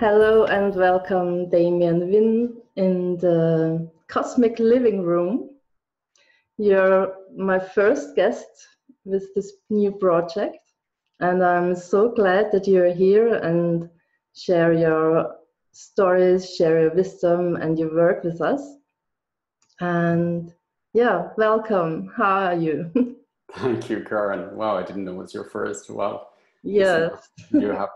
Hello and welcome, Damien Wynne, in the Cosmic Living Room. You're my first guest with this new project, and I'm so glad that you're here and share your stories, share your wisdom and your work with us. And yeah, welcome. How are you? Thank you, Karen. Wow, I didn't know it was your first. Wow. Yes. You have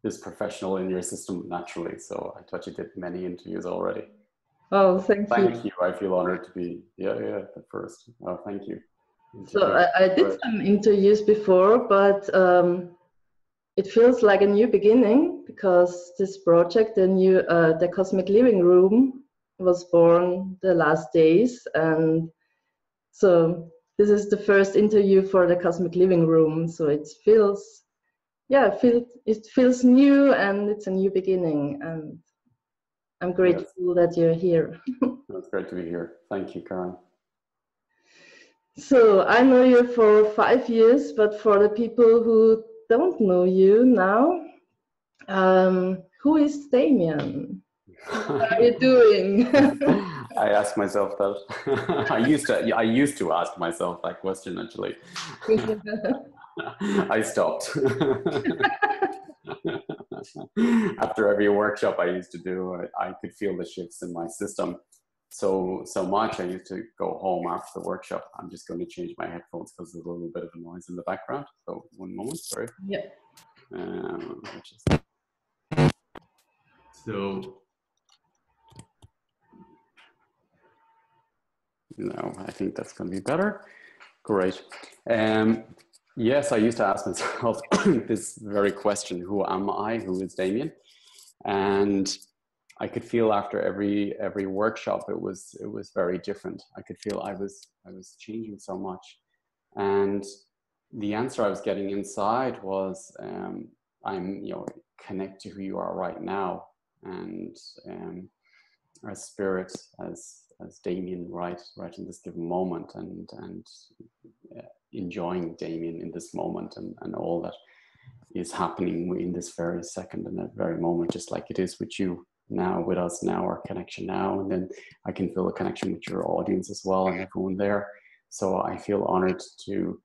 this professional in your system naturally, so I thought you did many interviews already. Oh, thank you. Thank you. I feel honored to be, the first. Oh, thank you. So I did some interviews before, but it feels like a new beginning because this project, the Cosmic Living Room, was born the last days, and so this is the first interview for the Cosmic Living Room. So it feels new, and it's a new beginning, and I'm grateful that you're here. It's great to be here. Thank you, Karen. So I know you for 5 years, but for the people who don't know you now, who is Damien? How are you doing? I ask myself that. I used to ask myself that question actually. I stopped. After every workshop I used to do, I could feel the shifts in my system so much. I used to go home after the workshop. I'm just going to change my headphones because there's a little bit of a noise in the background. So one moment, sorry. Yeah. So no, I think that's going to be better. Great. Yes, I used to ask myself this very question: who am I? Who is Damien? And I could feel after every workshop it was very different. I could feel I was changing so much, and the answer I was getting inside was I'm connect to who you are right now, and as spirit, as Damien right in this given moment, and enjoying Damien in this moment, and all that is happening in this very second and that very moment, just like it is with you now, with us now, our connection now. And then I can feel a connection with your audience as well and everyone there. So I feel honored to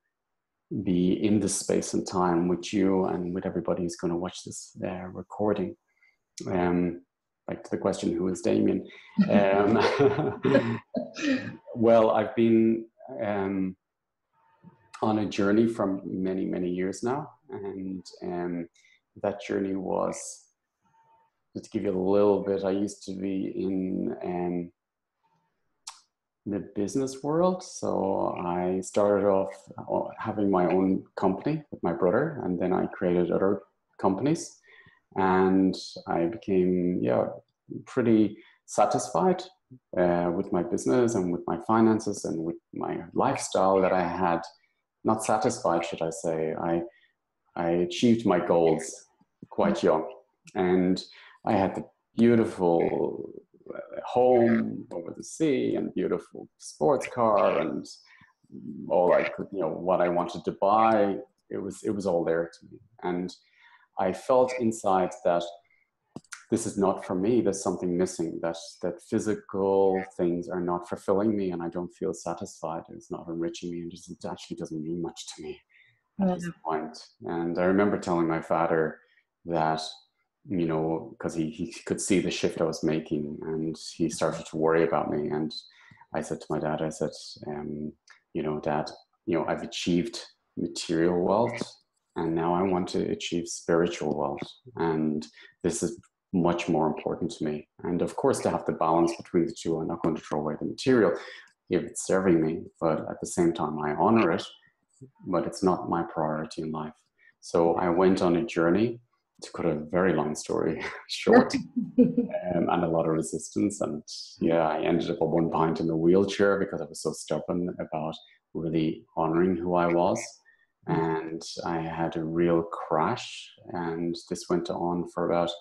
be in this space and time with you and with everybody who's going to watch this recording. Back to the question, who is Damien? Well, I've been on a journey from many years now, and that journey was, just to give you a little bit, I used to be in the business world. So I started off having my own company with my brother, and then I created other companies, and I became pretty satisfied with my business and with my finances and with my lifestyle that I had. Not satisfied, should I say. I achieved my goals quite young, and I had the beautiful home over the sea and beautiful sports car and all I could, what I wanted to buy. It was all there to me, and I felt inside that this is not for me. There's something missing. That physical things are not fulfilling me, and I don't feel satisfied. It's not enriching me, and it actually doesn't mean much to me at this point. And I remember telling my father that, because he could see the shift I was making, and he started to worry about me. And I said to my dad, I said, Dad, I've achieved material wealth, and now I want to achieve spiritual wealth, and this is much more important to me. And of course, to have the balance between the two, I'm not going to throw away the material if it's serving me, but at the same time, I honor it, but it's not my priority in life. So I went on a journey, to cut a very long story short, and a lot of resistance. And I ended up at one point in a wheelchair because I was so stubborn about really honoring who I was. And I had a real crash, and this went on for about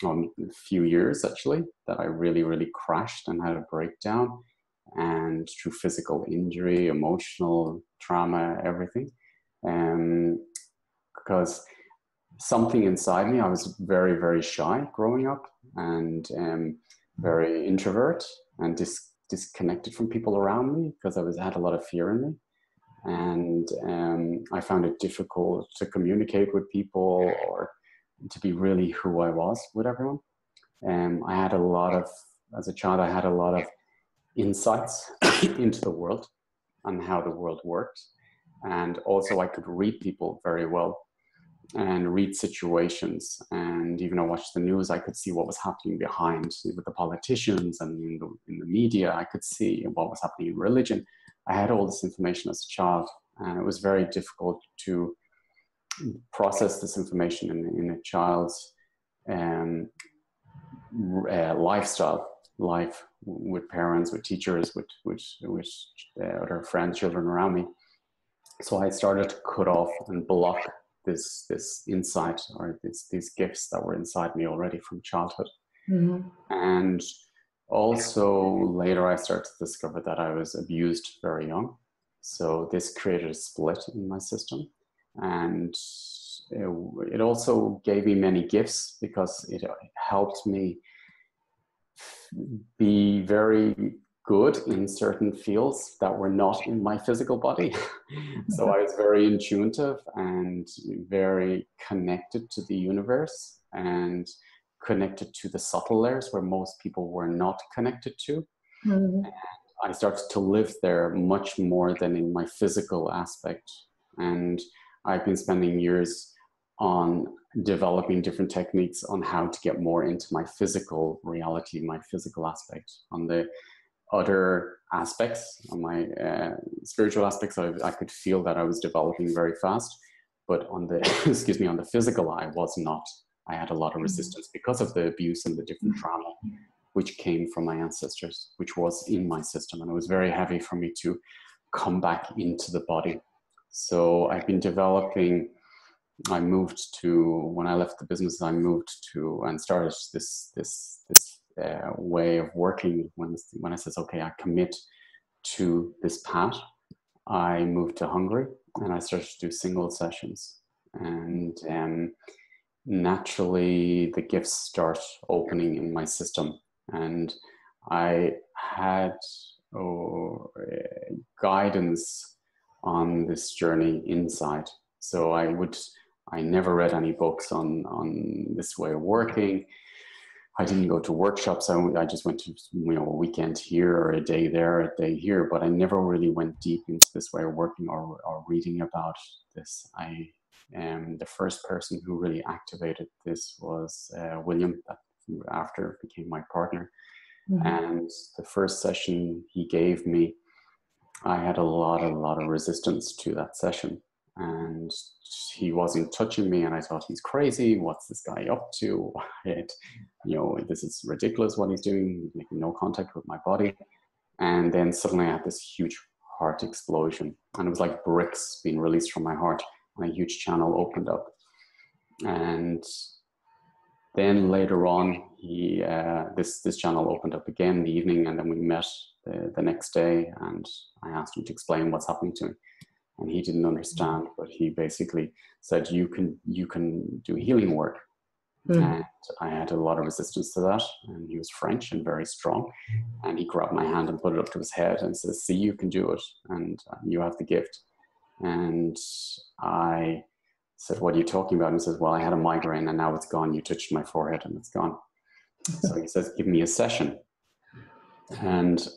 a few years actually, that I really crashed and had a breakdown, and through physical injury, emotional trauma, everything. Because something inside me. I was very, very shy growing up, and very introvert and disconnected from people around me because I had a lot of fear in me. And I found it difficult to communicate with people or to be really who I was with everyone. I had a lot of, as a child, I had a lot of insights into the world and how the world worked. And also I could read people very well and read situations. And even though I watched the news, I could see what was happening behind with the politicians and in the media. I could see what was happening in religion. I had all this information as a child, and it was very difficult to process this information in a child's lifestyle, life with parents, with teachers, with other friends, children around me. So I started to cut off and block this insight or these gifts that were inside me already from childhood. Mm-hmm. And also later I started to discover that I was abused very young. So this created a split in my system. And it also gave me many gifts because it helped me be very good in certain fields that were not in my physical body. So I was very intuitive and very connected to the universe and connected to the subtle layers where most people were not connected to. Mm-hmm. And I started to live there much more than in my physical aspect. And I've been spending years on developing different techniques on how to get more into my physical reality, my physical aspect. On the other aspects, on my spiritual aspects, I could feel that I was developing very fast. But on the, excuse me, on the physical, I was not. I had a lot of resistance because of the abuse and the different trauma which came from my ancestors, which was in my system. And it was very heavy for me to come back into the body. So I've been developing, I moved to, when I left the business, I moved to and started this way of working. When I says, okay, I commit to this path, I moved to Hungary and I started to do single sessions. And naturally the gifts start opening in my system. And I had guidance on this journey inside. So I never read any books on this way of working. I didn't go to workshops. I just went to, a weekend here or a day there, a day here, but I never really went deep into this way of working or reading about this. The first person who really activated this was William, that after became my partner. Mm-hmm. And the first session he gave me, I had a lot of resistance to that session. And he wasn't touching me, and I thought, he's crazy. What's this guy up to? This is ridiculous what he's doing. He's making no contact with my body. And then suddenly I had this huge heart explosion, and it was like bricks being released from my heart, and a huge channel opened up. And then later on, this channel opened up again in the evening, and then we met the next day, and I asked him to explain what's happening to me. And he didn't understand, but he basically said, you can do healing work. Mm. And I had a lot of resistance to that. And he was French and very strong. And he grabbed my hand and put it up to his head and says, see, you can do it. And you have the gift. And I said, what are you talking about? And he says, well, I had a migraine and now it's gone. You touched my forehead and it's gone. So he says, give me a session. And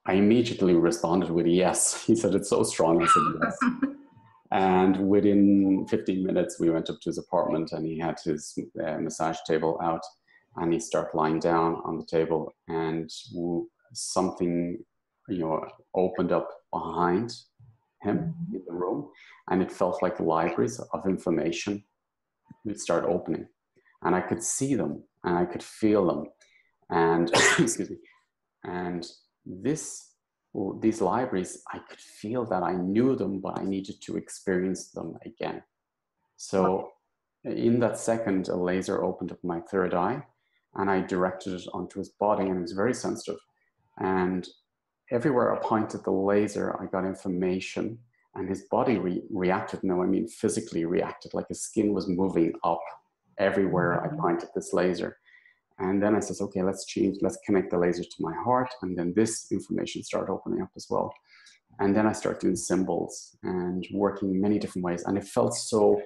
I immediately responded with a yes. He said, it's so strong. I said, yes. And within 15 minutes, we went up to his apartment and he had his massage table out and he started lying down on the table and something, opened up behind him in the room, and it felt like libraries of information would start opening, and I could see them and I could feel them. And excuse me. And these libraries, I could feel that I knew them, but I needed to experience them again. So in that second, a laser opened up my third eye and I directed it onto his body, and it was very sensitive. And everywhere I pointed the laser, I got information, and his body reacted. No, I mean physically reacted, like his skin was moving up everywhere I pointed this laser. And then I says, okay, let's connect the laser to my heart. And then this information started opening up as well. And then I started doing symbols and working in many different ways. And it felt so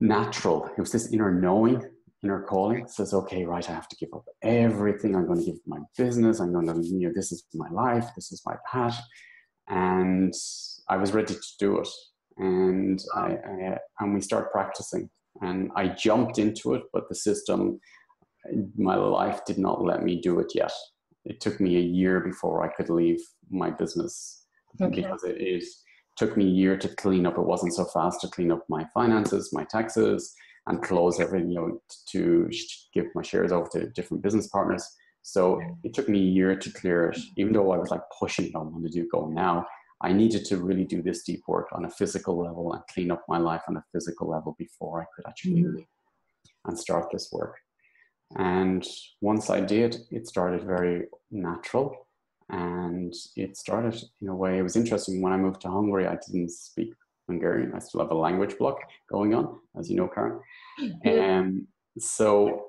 natural. It was this inner knowing, inner calling. It says, okay, right, I have to give up everything. I'm going to give up my business. I'm going to, this is my life. This is my path. And I was ready to do it. And and we start practicing. And I jumped into it, but the system, my life did not let me do it yet. It took me a year before I could leave my business, because it took me a year to clean up. It wasn't so fast to clean up my finances, my taxes, and close everything, to give my shares over to different business partners. So it took me a year to clear it, even though I was like pushing it, I wanted to go now. I needed to really do this deep work on a physical level and clean up my life on a physical level before I could actually leave and start this work. And once I did, it started very natural, and it started in a way. It was interesting. When I moved to Hungary, I didn't speak Hungarian. I still have a language block going on, as you know, Karen. And so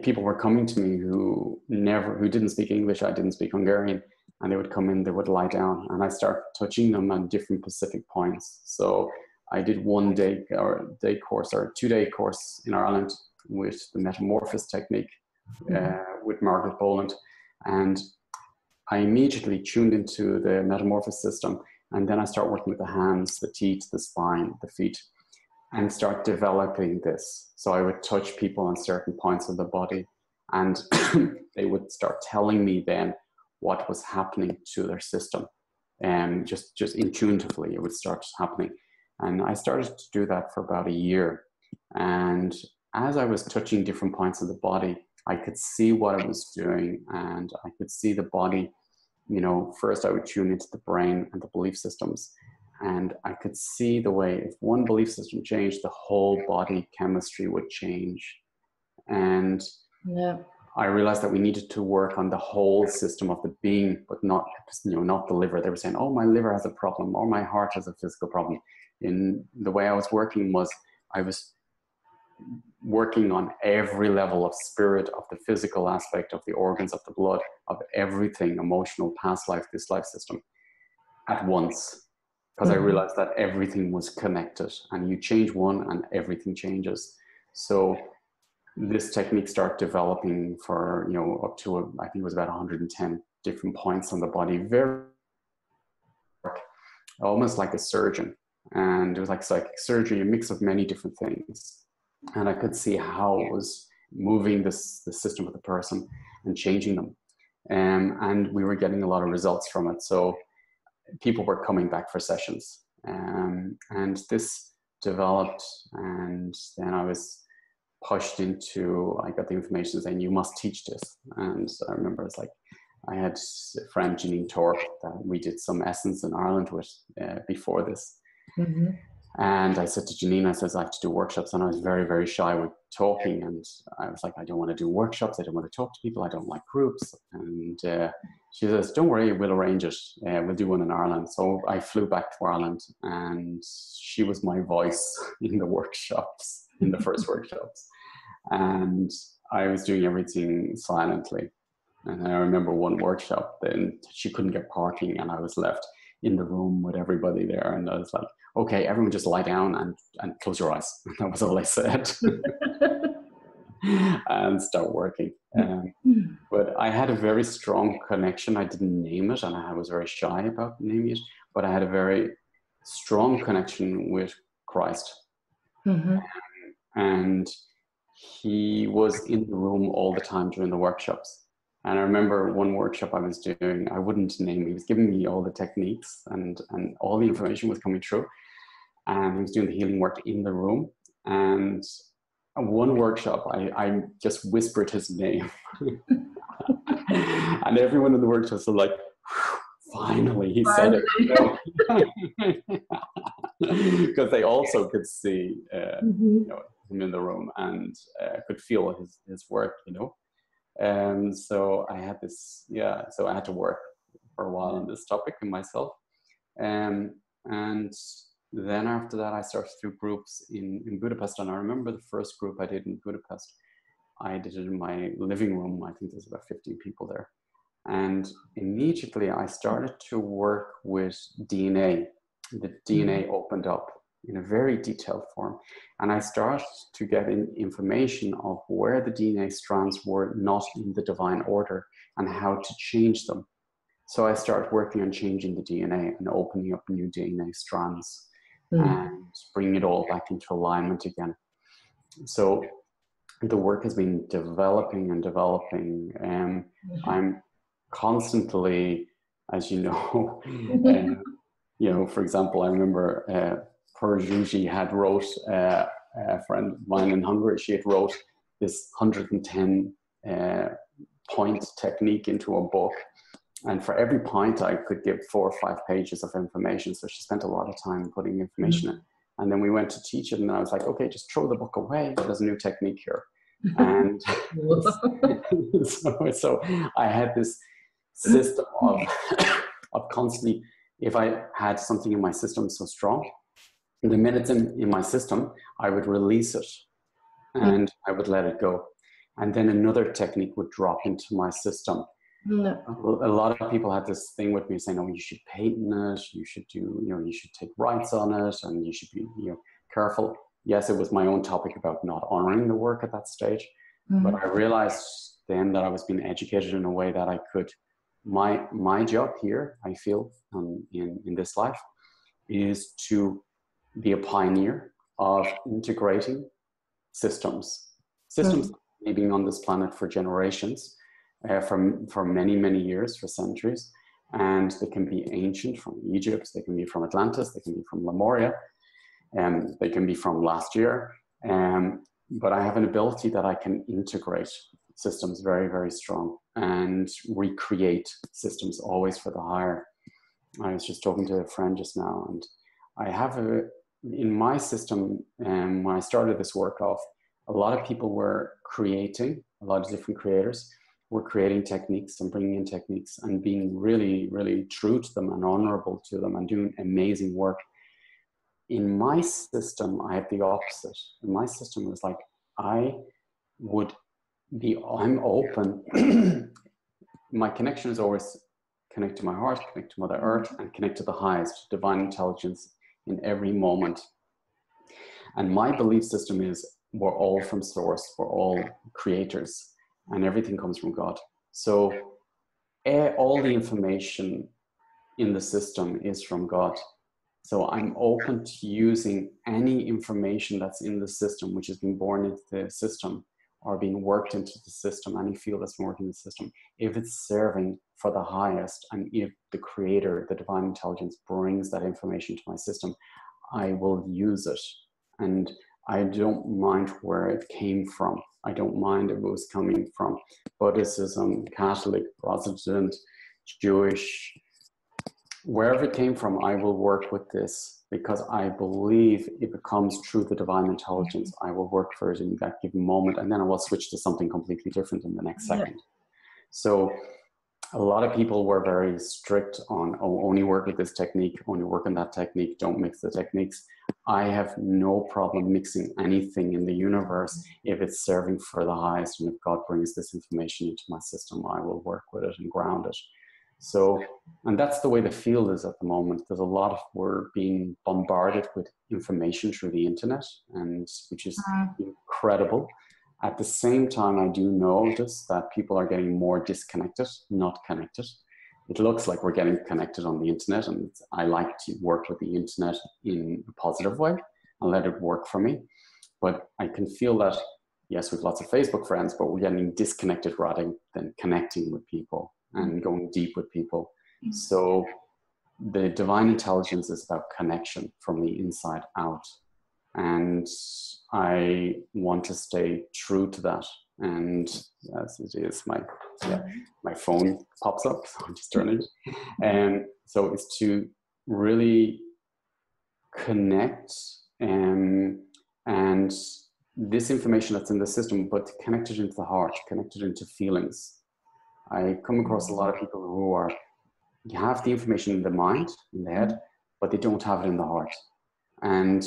people were coming to me who didn't speak English. I didn't speak Hungarian, and they would come in, they would lie down, and I start touching them on different specific points. So I did 1 day or 2 day course in Ireland with the metamorphosis technique with Margaret Boland, and I immediately tuned into the metamorphosis system. And then I start working with the hands, the teeth, the spine, the feet, and start developing this. So I would touch people on certain points of the body, and they would start telling me then what was happening to their system. And just intuitively, it would start happening. And I started to do that for about a year. And as I was touching different points of the body, I could see what I was doing, and I could see the body. First I would tune into the brain and the belief systems, and I could see the way if one belief system changed, the whole body chemistry would change. And I realized that we needed to work on the whole system of the being, but not the liver. They were saying, oh, my liver has a problem, or my heart has a physical problem. In the way I was working I was working on every level of spirit, of the physical aspect, of the organs, of the blood, of everything, emotional, past life, this life system, at once. Because I realized that everything was connected, and you change one and everything changes. So this technique started developing for, up to, I think it was about 110 different points on the body, very almost like a surgeon. And it was like psychic surgery, a mix of many different things. And I could see how it was moving the system of the person and changing them. And we were getting a lot of results from it. So people were coming back for sessions. And this developed. And then I was pushed into, I got the information saying, you must teach this. And I remember it's like, I had a friend, Janine Torp, that we did some essence in Ireland with before this. And I said to Janine, I have to do workshops. And I was very, very shy with talking. And I was like, I don't want to do workshops. I don't want to talk to people. I don't like groups. And she says, don't worry, we'll arrange it. We'll do one in Ireland. So I flew back to Ireland, and she was my voice in the workshops, in the first workshops. And I was doing everything silently. And I remember one workshop, then she couldn't get parking, and I was left in the room with everybody there. And I was like, okay, everyone just lie down and close your eyes. That was all I said. And start working. But I had a very strong connection. I didn't name it, and I was very shy about naming it, but I had a very strong connection with Christ. And he was in the room all the time during the workshops. And I remember one workshop I was doing, I wouldn't name, he was giving me all the techniques, and all the information was coming through. And he was doing the healing work in the room. And one workshop, I just whispered his name. And everyone in the workshop was like, finally, he said it. Because they also could see him in the room, and could feel his work, And so I had this, so I had to work for a while on this topic in myself. And then after that, I started through groups in Budapest. And I remember the first group I did in Budapest, I did it in my living room. I think there's about 15 people there. And immediately I started to work with DNA. The DNA opened up in a very detailed form. And I started to get information of where the DNA strands were not in the divine order and how to change them. So I started working on changing the DNA and opening up new DNA strands and bringing it all back into alignment again. So the work has been developing and developing. I'm constantly, as you know, for example, I remember Perjuji had wrote, a friend of mine in Hungary, she had wrote this 110 point technique into a book. And for every point, I could give 4 or 5 pages of information. So she spent a lot of time putting information in. And then we went to teach it, and I was like, okay, just throw the book away. There's a new technique here. And so I had this system of constantly, if I had something in my system so strong, the minute in my system, I would release it and I would let it go. And then another technique would drop into my system. A lot of people had this thing with me saying, "Oh, you should patent it. You should do, you should take rights on it, and you should be, careful." Yes, it was my own topic about not honoring the work at that stage, but I realized then that I was being educated in a way that I could. My job here, I feel, in this life, is to be a pioneer of integrating systems living on this planet for generations. For many, many years, for centuries. And they can be ancient, from Egypt, they can be from Atlantis, they can be from Lemuria, they can be from last year. But I have an ability that I can integrate systems very, very strong and recreate systems always for the higher. I was just talking to a friend just now, and I have in my system, when I started this work off, a lot of people were creating, a lot of different creators, we're creating techniques and bringing in techniques and being really, really true to them and honorable to them and doing amazing work. In my system, I had the opposite. In my system, it was like, I'm open. My connection is always connect to my heart, connect to Mother Earth, and connect to the highest, divine intelligence in every moment. And my belief system is we're all from source, we're all creators. And everything comes from God. So all the information in the system is from God. So I'm open to using any information that's in the system, which has been born into the system or being worked into the system, any field that's been working in the system, if it's serving for the highest, and if the creator, the divine intelligence, brings that information to my system, I will use it. And I don't mind where it came from. I don't mind if it was coming from Buddhism, Catholic, Protestant, Jewish, wherever it came from, I will work with this because I believe if it comes through the divine intelligence, I will work for it in that given moment, and then I will switch to something completely different in the next second. So a lot of people were very strict on, only work with this technique, only work on that technique, don't mix the techniques. I have no problem mixing anything in the universe if it's serving for the highest, and if God brings this information into my system, I will work with it and ground it. So, and that's the way the field is at the moment. There's a lot of, we're being bombarded with information through the internet, and which is incredible. At the same time, I do notice that people are getting more disconnected, not connected. It looks like we're getting connected on the internet, and I like to work with the internet in a positive way and let it work for me. But I can feel that, yes, we've lots of Facebook friends, but we're getting disconnected rather than connecting with people and going deep with people. So the divine intelligence is about connection from the inside out. And I want to stay true to that. And as it is, my phone pops up, so I'm just turning it. And so it's to really connect and this information that's in the system, but connect it into the heart, connect it into feelings. I come across a lot of people who are, you have the information in the mind, in the head, but they don't have it in the heart. And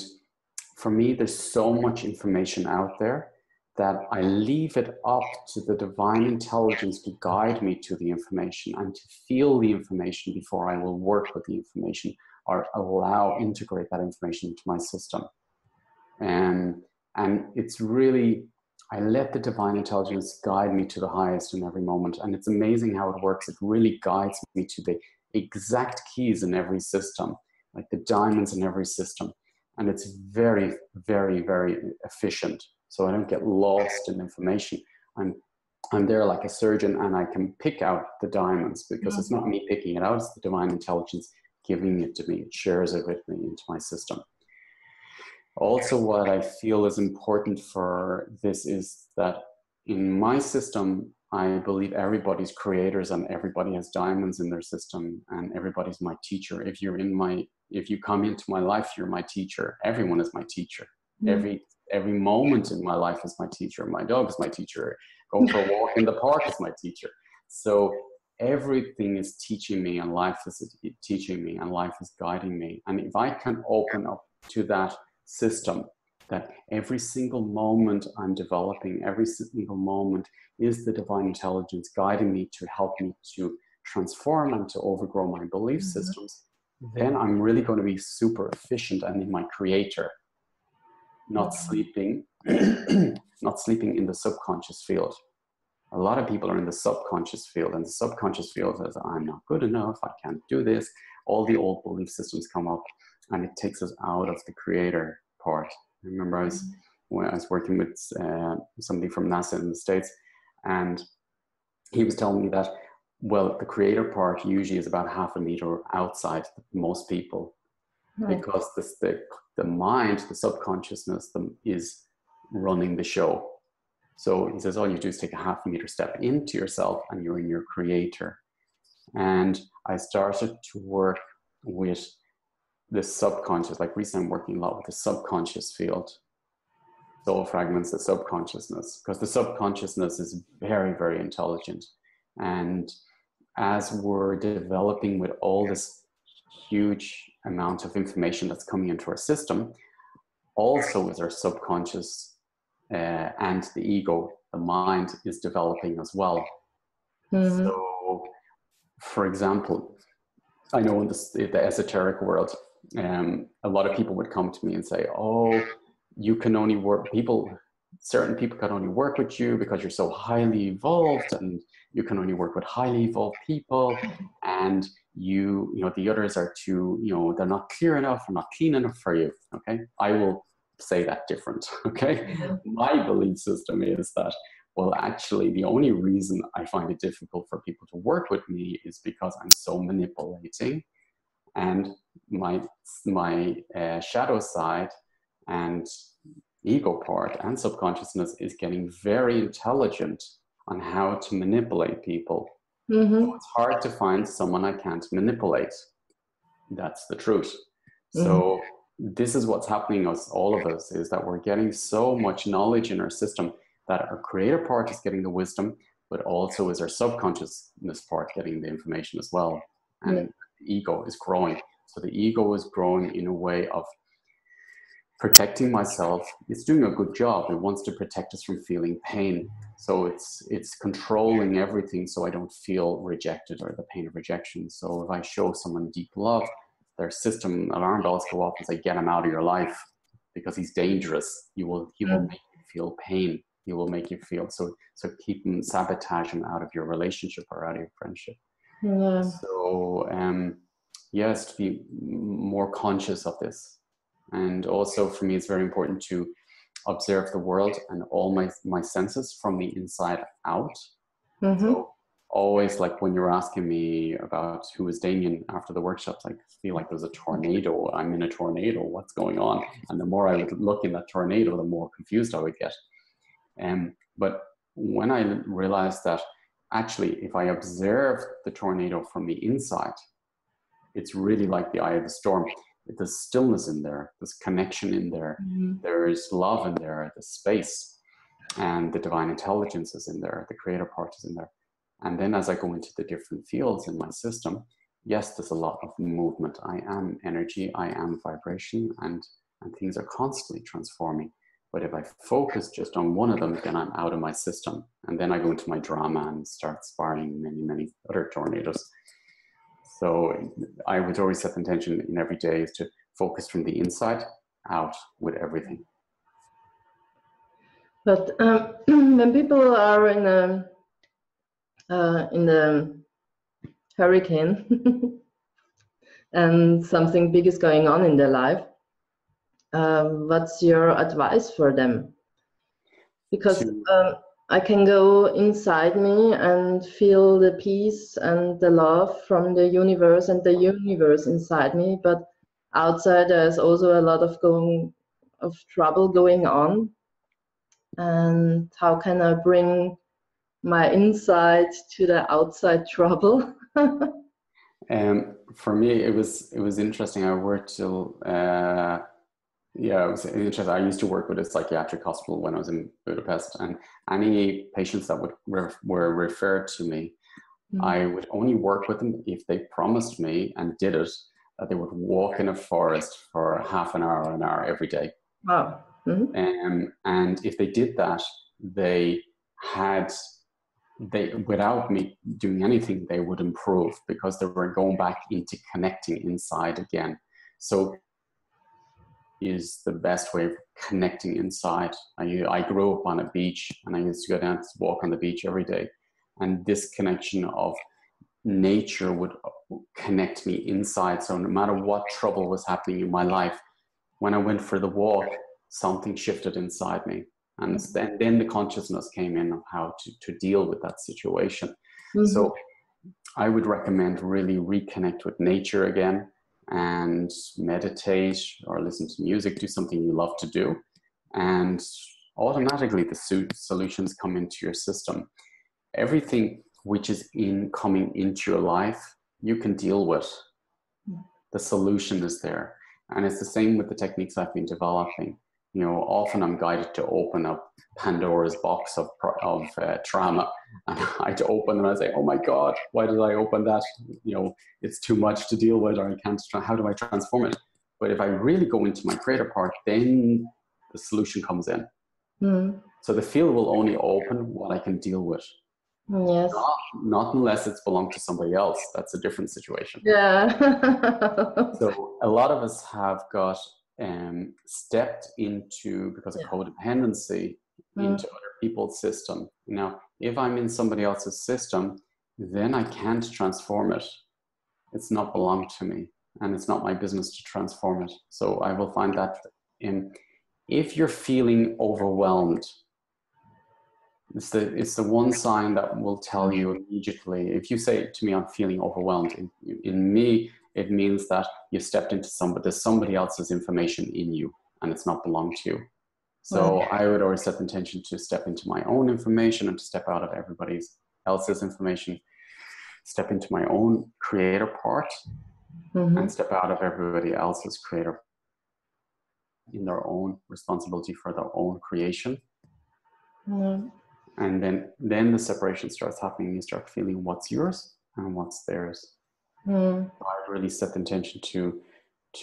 for me, there's so much information out there that I leave it up to the divine intelligence to guide me to the information and to feel the information before I will work with the information or integrate that information into my system. And it's really, I let the divine intelligence guide me to the highest in every moment. And it's amazing how it works. It really guides me to the exact keys in every system, like the diamonds in every system. And it's very, very, very efficient. So I don't get lost in information. I'm there like a surgeon, and I can pick out the diamonds because it's not me picking it out. It's the divine intelligence giving it to me. It shares it with me into my system. Also, what I feel is important for this is that in my system, I believe everybody's creators and everybody has diamonds in their system, and everybody's my teacher. If you come into my life, you're my teacher. Everyone is my teacher. Every moment in my life is my teacher. My dog is my teacher. Going for a walk in the park is my teacher. So everything is teaching me, and life is teaching me, and life is guiding me. And if I can open up to that system, that every single moment I'm developing, every single moment is the divine intelligence guiding me to help me to transform and to overgrow my belief systems, then I'm really going to be super efficient and in my creator, not sleeping, not sleeping in the subconscious field. A lot of people are in the subconscious field, and the subconscious field says, I'm not good enough, I can't do this. All the old belief systems come up, and it takes us out of the creator part. I remember when I was working with somebody from NASA in the States, and he was telling me that, well, the creator part usually is about 0.5 meter outside most people, because the mind, the subconsciousness is running the show. So he says, all you do is take a 0.5 meter step into yourself and you're in your creator. And I started to work with the subconscious, like recently I'm working a lot with the subconscious field, soul fragments, the subconsciousness, because the subconsciousness is very, very intelligent. And as we're developing with all this huge amount of information that's coming into our system, also is our subconscious and the ego, the mind, is developing as well. So, for example, I know in the esoteric world, a lot of people would come to me and say, oh, you can only work, certain people can only work with you because you're so highly evolved, and you can only work with highly evolved people, and you know, the others are too, they're not clear enough or not clean enough for you. Okay. I will say that different. Okay. My belief system is that, well, actually, the only reason I find it difficult for people to work with me is because I'm so manipulating, and my shadow side and ego part and subconsciousness is getting very intelligent on how to manipulate people. So it's hard to find someone I can't manipulate. That's the truth. So this is what's happening with all of us, is that we're getting so much knowledge in our system that our creator part is getting the wisdom, but also is our subconsciousness part getting the information as well. And the ego is growing. So the ego is growing in a way of protecting myself. It's doing a good job. It wants to protect us from feeling pain. So it's controlling everything so I don't feel rejected or the pain of rejection. So if I show someone deep love, their system alarm bells go off and say, get him out of your life because he's dangerous. He will make you feel pain. He will make you feel, so keep him, sabotage him out of your relationship or out of your friendship. So yes, to be more conscious of this. And also for me, it's very important to observe the world and all my senses from the inside out. So always, like when you're asking me about who is Damien after the workshops, I feel like there's a tornado. I'm in a tornado. What's going on? And the more I would look in that tornado, the more confused I would get. But when I realized that actually, if I observe the tornado from the inside, it's really like the eye of the storm. There's stillness in there. There's connection in there. There's love in there. There's space. And the divine intelligence is in there. The creator part is in there. And then as I go into the different fields in my system, yes, there's a lot of movement. I am energy. I am vibration. And and things are constantly transforming. But if I focus just on one of them, then I'm out of my system. And then I go into my drama and start spiraling many, many other tornadoes. So I would always set the intention in every day is to focus from the inside out with everything. But when people are in a hurricane and something big is going on in their life, what's your advice for them? Because I can go inside me and feel the peace and the love from the universe and the universe inside me, but outside there's also a lot of trouble going on. And how can I bring my inside to the outside trouble? For me, it was interesting. I worked till it was interesting. I used to work with a psychiatric hospital when I was in Budapest, and any patients that were referred to me, I would only work with them if they promised me and did it, that they would walk in a forest for half an hour every day. Wow. And if they did that, without me doing anything, they would improve because they were going back into connecting inside again. So is the best way of connecting inside. I grew up on a beach, and I used to go down to walk on the beach every day. And this connection of nature would connect me inside. So no matter what trouble was happening in my life, when I went for the walk, something shifted inside me. And then the consciousness came in of how to deal with that situation. So I would recommend really reconnect with nature again, and meditate or listen to music, do something you love to do, and automatically the solutions come into your system. Everything which is coming into your life, you can deal with. The solution is there. And it's the same with the techniques I've been developing. You know, often I'm guided to open up Pandora's box of trauma, and I'd open and I say, oh my God, why did I open that? You know, it's too much to deal with, or I can't, how do I transform it? But if I really go into my creator part, then the solution comes in. So the field will only open what I can deal with. Yes. Not unless it's belonged to somebody else. That's a different situation. Yeah. So a lot of us have got stepped into, because of codependency, into other people's system. Now, if I'm in somebody else's system, then I can't transform it. It's not belong to me, and it's not my business to transform it. So I will find that if you're feeling overwhelmed, it's the one sign that will tell you immediately. If you say to me, I'm feeling overwhelmed, in me, it means that you've stepped into there's somebody else's information in you, and it's not belong to you. So I would always set the intention to step into my own information and to step out of everybody else's information, step into my own creator part, and step out of everybody else's creator in their own responsibility for their own creation. And then the separation starts happening. You start feeling what's yours and what's theirs. I really set the intention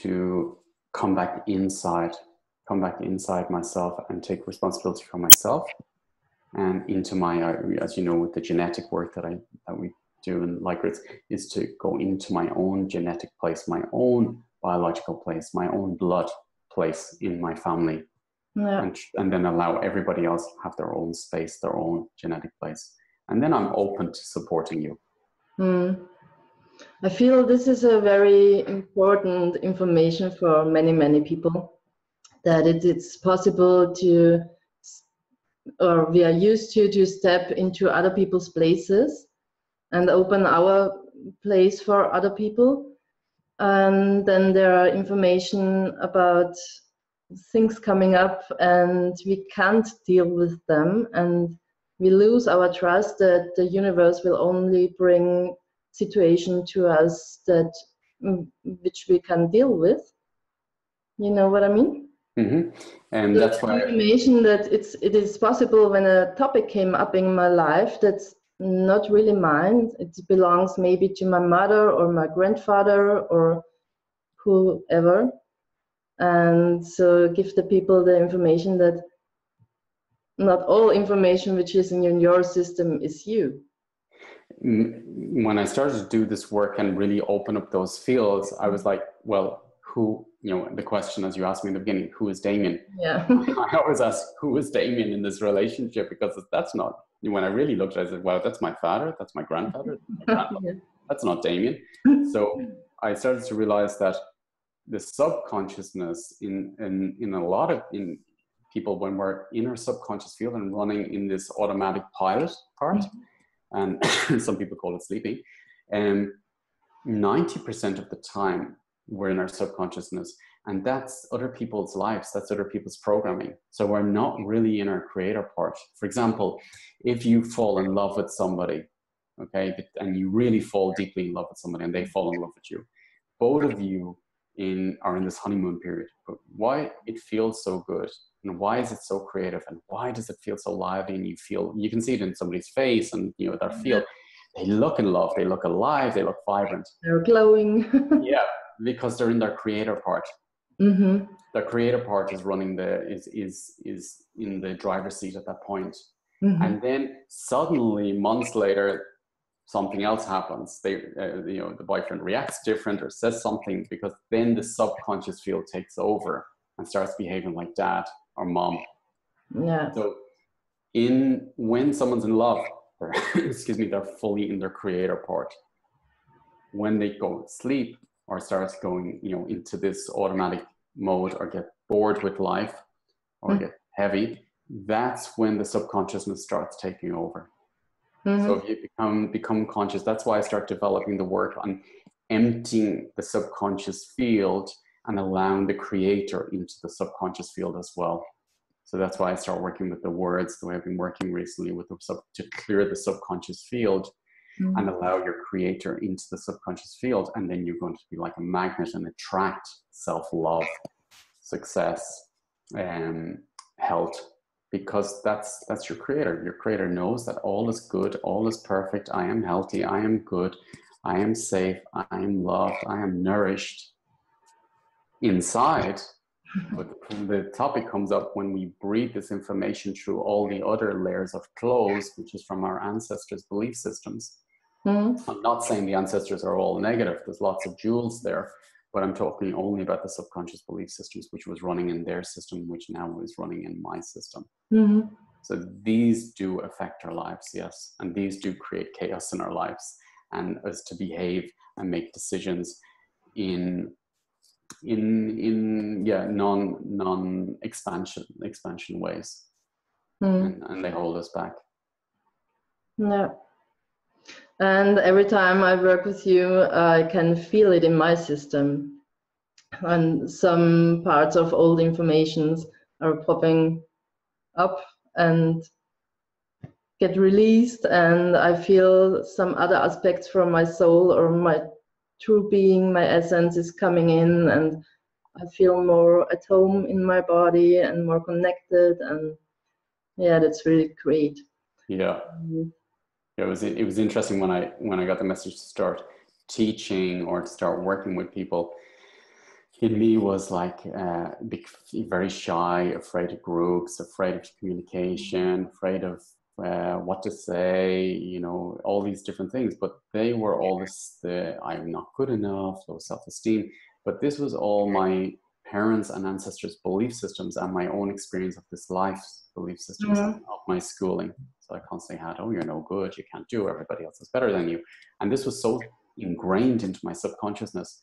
to come back inside myself and take responsibility for myself, and into my, as you know, with the genetic work that we do in Light Grids, is to go into my own genetic place, my own biological place, my own blood place in my family. And then allow everybody else have their own space, their own genetic place. And then I'm open to supporting you. I feel this is a very important information for many, many people, that it's possible to, or we are used to step into other people's places and open our place for other people. And then there are information about things coming up and we can't deal with them, and we lose our trust that the universe will only bring situation to us which we can deal with. You know what I mean? And that's why information that it is possible when a topic came up in my life that's not really mine. It belongs maybe to my mother or my grandfather or whoever. and so give the people the information that not all information which is in your system is you. When I started to do this work and really open up those fields, I was like, well, who, the question as you asked me in the beginning, who is Damien? Yeah. I always ask, who is Damien in this relationship? Because that's not, when I really looked at it, I said, well, that's my father, that's my grandfather, that's my grandmother. Yeah. That's not Damien. So I started to realize that the subconsciousness in a lot of people, when we're in our subconscious field and running in this automatic pilot part, and some people call it sleeping, 90% of the time we're in our subconsciousness, and that's other people's lives, that's other people's programming. So we're not really in our creator part. For example, if you fall in love with somebody, okay, and you really fall deeply in love with somebody and they fall in love with you, both of you are in this honeymoon period. But why it feels so good, and why is it so creative, and why does it feel so lively, and you can see it in somebody's face, and their feel, they look in love, they look alive, they look vibrant, they're glowing. Yeah, because they're in their creator part. Mm-hmm. The creator part is running is in the driver's seat at that point. Mm-hmm. And then suddenly months later something else happens. The boyfriend reacts different or says something, because then the subconscious field takes over and starts behaving like dad or mom. Yeah. So when someone's in love, they're fully in their creator part. When they go to sleep or start going, into this automatic mode, or get bored with life, or get heavy, that's when the subconsciousness starts taking over. Mm-hmm. So if you become conscious, that's why I start developing the work on emptying the subconscious field and allowing the creator into the subconscious field as well. So that's why I start working with the words, the way I've been working recently with to clear the subconscious field. Mm-hmm. And allow your creator into the subconscious field, and then you're going to be like a magnet and attract self-love, success, health, because that's your creator. Your creator knows that all is good, all is perfect. I am healthy, I am good, I am safe, I am loved, I am nourished inside. But the topic comes up when we breathe this information through all the other layers of clothes, which is from our ancestors' belief systems. Mm-hmm. I'm not saying the ancestors are all negative. There's lots of jewels there, but I'm talking only about the subconscious belief systems, which was running in their system, which now is running in my system. Mm-hmm. So these do affect our lives, yes, and these do create chaos in our lives, and us to behave and make decisions in non expansion ways, and they hold us back. Yeah. And every time I work with you, I can feel it in my system. And some parts of old informations are popping up and get released. And I feel some other aspects from my soul or my true being, my essence is coming in. And I feel more at home in my body and more connected. And yeah, that's really great. Yeah. It was interesting when I got the message to start teaching or to start working with people. In me was like very shy, afraid of groups, afraid of communication, afraid of what to say, all these different things. But they were all this, I'm not good enough, low self-esteem. But this was all my parents' and ancestors' belief systems and my own experience of this life belief systems of my schooling. So I constantly had, oh, you're no good, you can't do, everybody else is better than you. And this was so ingrained into my subconsciousness.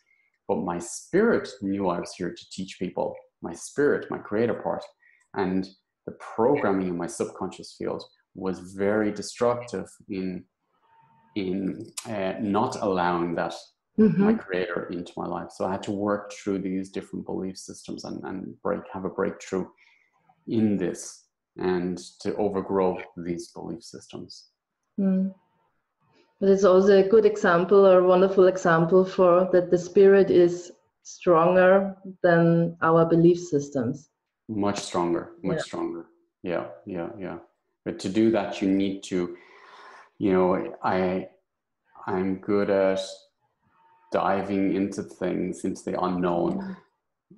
But my spirit knew I was here to teach people. My spirit, my creator part, and the programming in my subconscious field was very destructive in not allowing that my creator into my life. So I had to work through these different belief systems and have a breakthrough in this, and to overgrow these belief systems. But it's also a good example or wonderful example for that the spirit is stronger than our belief systems. Much stronger, much stronger. Yeah. But to do that, you need to, I'm good at diving into things, into the unknown.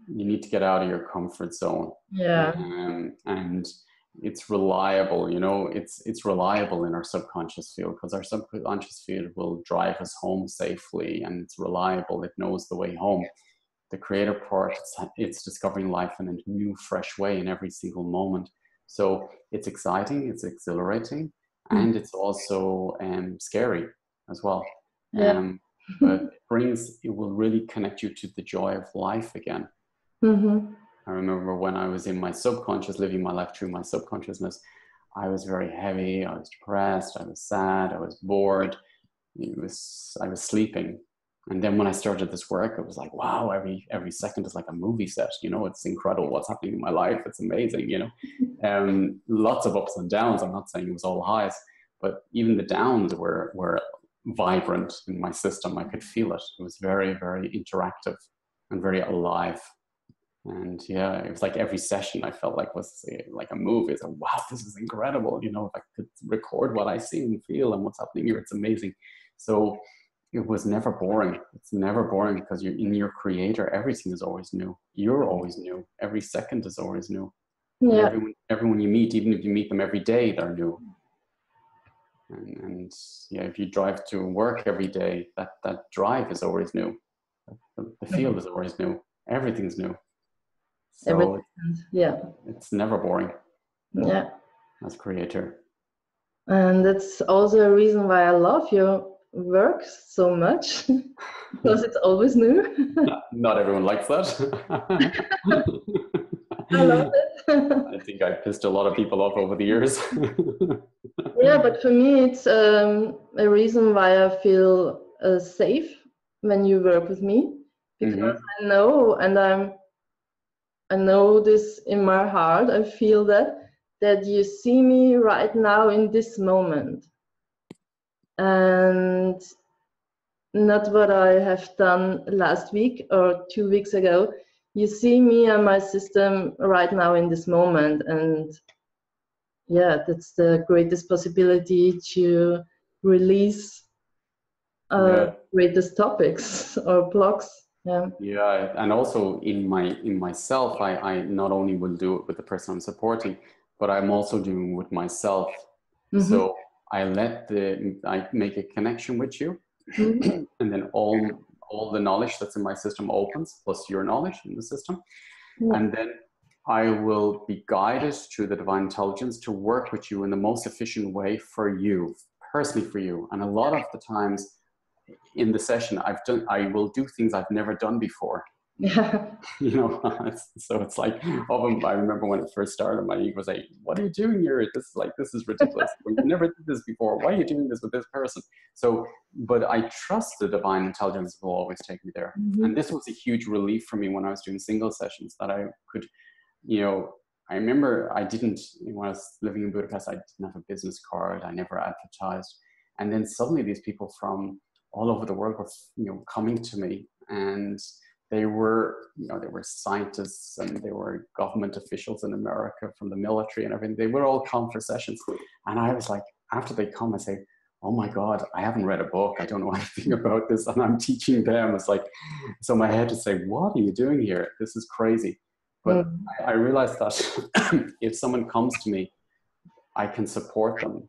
you need to get out of your comfort zone. Yeah. And it's reliable, you know, it's reliable in our subconscious field, because our subconscious field will drive us home safely, and it's reliable. It knows the way home. The creative part, it's discovering life in a new, fresh way in every single moment. So it's exciting, it's exhilarating, and it's also scary as well. Yeah. But it will really connect you to the joy of life again. I remember when I was in my subconscious, living my life through my subconsciousness, I was very heavy, I was depressed, I was sad, I was bored, I was sleeping. And then when I started this work, it was like, wow, every second is like a movie set, you know, it's incredible what's happening in my life. It's amazing, you know. Lots of ups and downs. I'm not saying it was all highs, but even the downs were vibrant in my system. I could feel it. It was very, very interactive and very alive. And yeah, it was like every session I felt like was like a movie. It's like, wow, this is incredible. You know, if I could record what I see and feel and what's happening here, it's amazing. So it was never boring. It's never boring, because you're in your creator. Everything is always new. You're always new. Every second is always new. Yeah. And everyone you meet, even if you meet them every day, they're new. And yeah, if you drive to work every day, that drive is always new. The field is always new. Everything's new. So yeah, it's never boring. Yeah. As creator. And that's also a reason why I love your work so much, because it's always new. Not everyone likes that. I love it. I think I pissed a lot of people off over the years. Yeah, but for me, it's a reason why I feel safe when you work with me, because I know, and I know this in my heart. I feel that you see me right now in this moment, and not what I have done last week or 2 weeks ago. You see me and my system right now in this moment, and yeah, that's the greatest possibility to release greatest topics or blocks. Yeah, and also in myself, I not only will do it with the person I'm supporting, but I'm also doing it with myself. So I make a connection with you, and then all the knowledge that's in my system opens, plus your knowledge in the system, and then I will be guided through the divine intelligence to work with you in the most efficient way for you, personally for you. And a lot of the times in the session, I will do things I've never done before. Yeah. You know, so it's like, I remember when it first started, my ego was like, what are you doing here? This is ridiculous. You never did this before. Why are you doing this with this person? So, but I trust the divine intelligence will always take me there. And this was a huge relief for me when I was doing single sessions, that I could, you know, I remember when I was living in Budapest, I didn't have a business card. I never advertised. And then suddenly these people from all over the world were, you know, coming to me, and they were scientists, and they were government officials in America from the military and everything. They would all come for sessions. And I was like, after they come, I say, oh my God, I haven't read a book. I don't know anything about this. And I'm teaching them. It's like, so my head to say, what are you doing here? This is crazy. But I realized that if someone comes to me, I can support them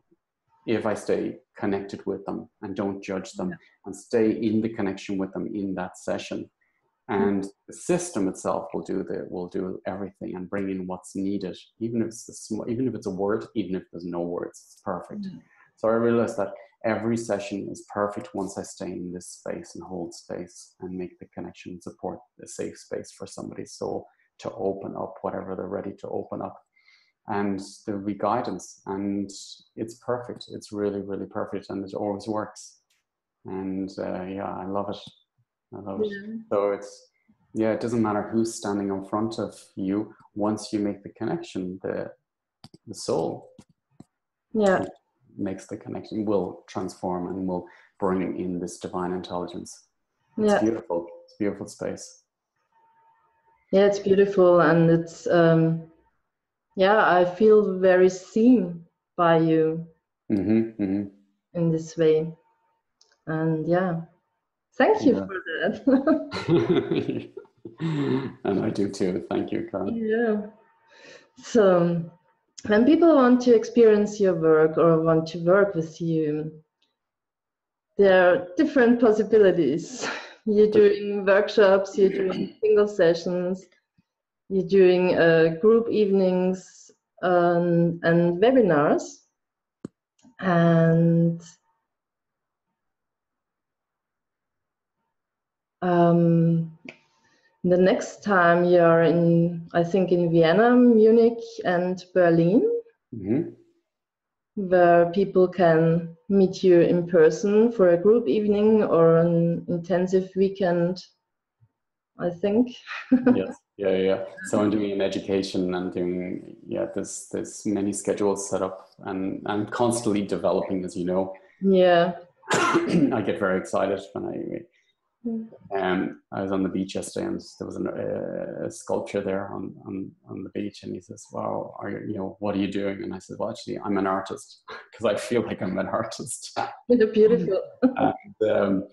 if I stay connected with them and don't judge them, and stay in the connection with them in that session. And the system itself will do everything and bring in what's needed, even if it's a word, even if there's no words, it's perfect. So I realized that every session is perfect once I stay in this space and hold space and make the connection and support a safe space for somebody's soul to open up whatever they're ready to open up. And there'll be guidance, and it's perfect. It's really, really perfect, and it always works. And I love it. I love it. So it doesn't matter who's standing in front of you. Once you make the connection, the soul makes the connection, will transform and will bring in this divine intelligence. It's beautiful. It's a beautiful space. Yeah, it's beautiful, and it's I feel very seen by you in this way, and thank you for that. And I do too. Thank you, Karen. Yeah. So when people want to experience your work or want to work with you, there are different possibilities. You're doing workshops, you're doing single sessions, you're doing group evenings and webinars. And the next time you're in, I think, in Vienna, Munich, and Berlin, where people can meet you in person for a group evening or an intensive weekend, I think. Yes. Yeah. So I'm doing an education and doing, there's many schedules set up, and I'm constantly developing, as you know. Yeah. I get very excited when I was on the beach yesterday, and there was a sculpture there on the beach, and he says, "Wow, what are you doing?" And I said, "Well, actually, I'm an artist," because I feel like I'm an artist. Beautiful. And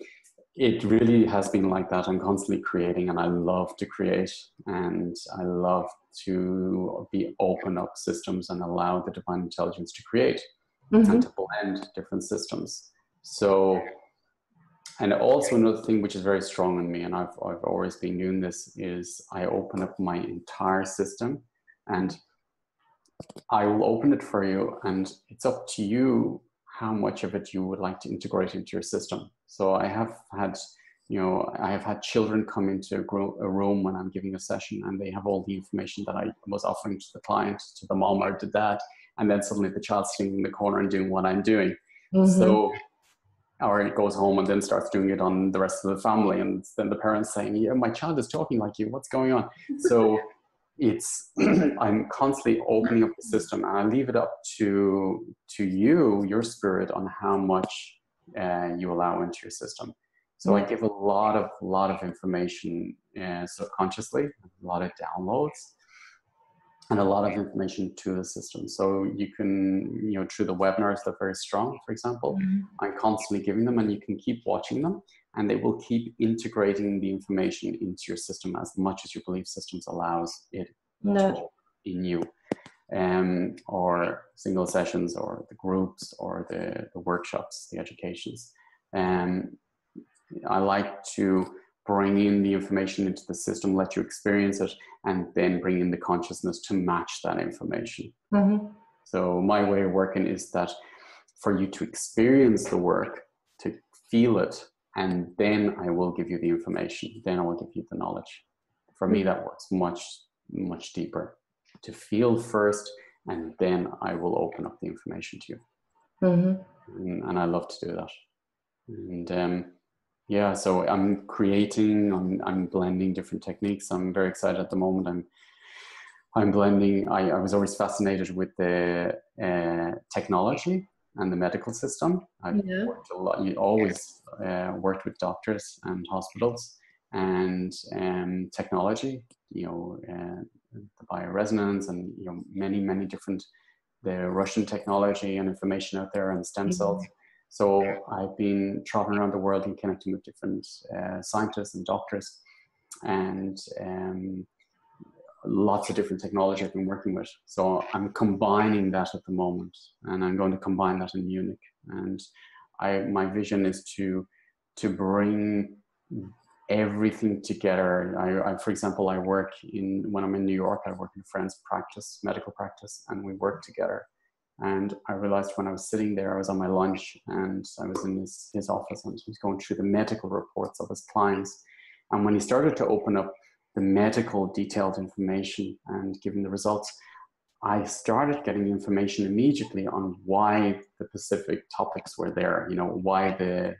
it really has been like that. I'm constantly creating, and I love to create, and I love to be open up systems and allow the divine intelligence to create and to blend different systems. So. And also another thing which is very strong in me, and I've always been doing this, is I open up my entire system, and I will open it for you, and it's up to you how much of it you would like to integrate into your system. So I have had children come into a room when I'm giving a session, and they have all the information that I was offering to the client, to the mom or the dad, and then suddenly the child's sitting in the corner and doing what I'm doing. So. Or it goes home and then starts doing it on the rest of the family. And then the parents saying, "Yeah, my child is talking like you. What's going on?" So I'm constantly opening up the system, and I leave it up to you, your spirit, on how much you allow into your system. So I give a lot of information subconsciously, a lot of downloads, and a lot of information to the system. So you can, through the webinars that are very strong, for example, I'm constantly giving them, and you can keep watching them, and they will keep integrating the information into your system as much as your belief systems allows it to in you. Or single sessions, or the groups, or the workshops, the educations. I like to bring in the information into the system, let you experience it, and then bring in the consciousness to match that information. So my way of working is that for you to experience the work, to feel it, and then I will give you the information. Then I will give you the knowledge. For me, that works much, much deeper. To feel first, and then I will open up the information to you. And I love to do that. And so I'm creating, I'm blending different techniques. I'm very excited at the moment. I'm blending. I was always fascinated with the technology and the medical system. I've worked a lot. You always worked with doctors and hospitals and technology. The bioresonance and many different, the Russian technology and information out there, and stem cells. So I've been traveling around the world and connecting with different scientists and doctors, and lots of different technology I've been working with. So I'm combining that at the moment, and I'm going to combine that in Munich. And my vision is to bring everything together. For example, when I'm in New York, I work in a friend's practice, medical practice, and we work together. And I realized when I was sitting there, I was on my lunch, and I was in his office, and he was going through the medical reports of his clients. And when he started to open up the medical detailed information and giving the results, I started getting information immediately on why the specific topics were there, why the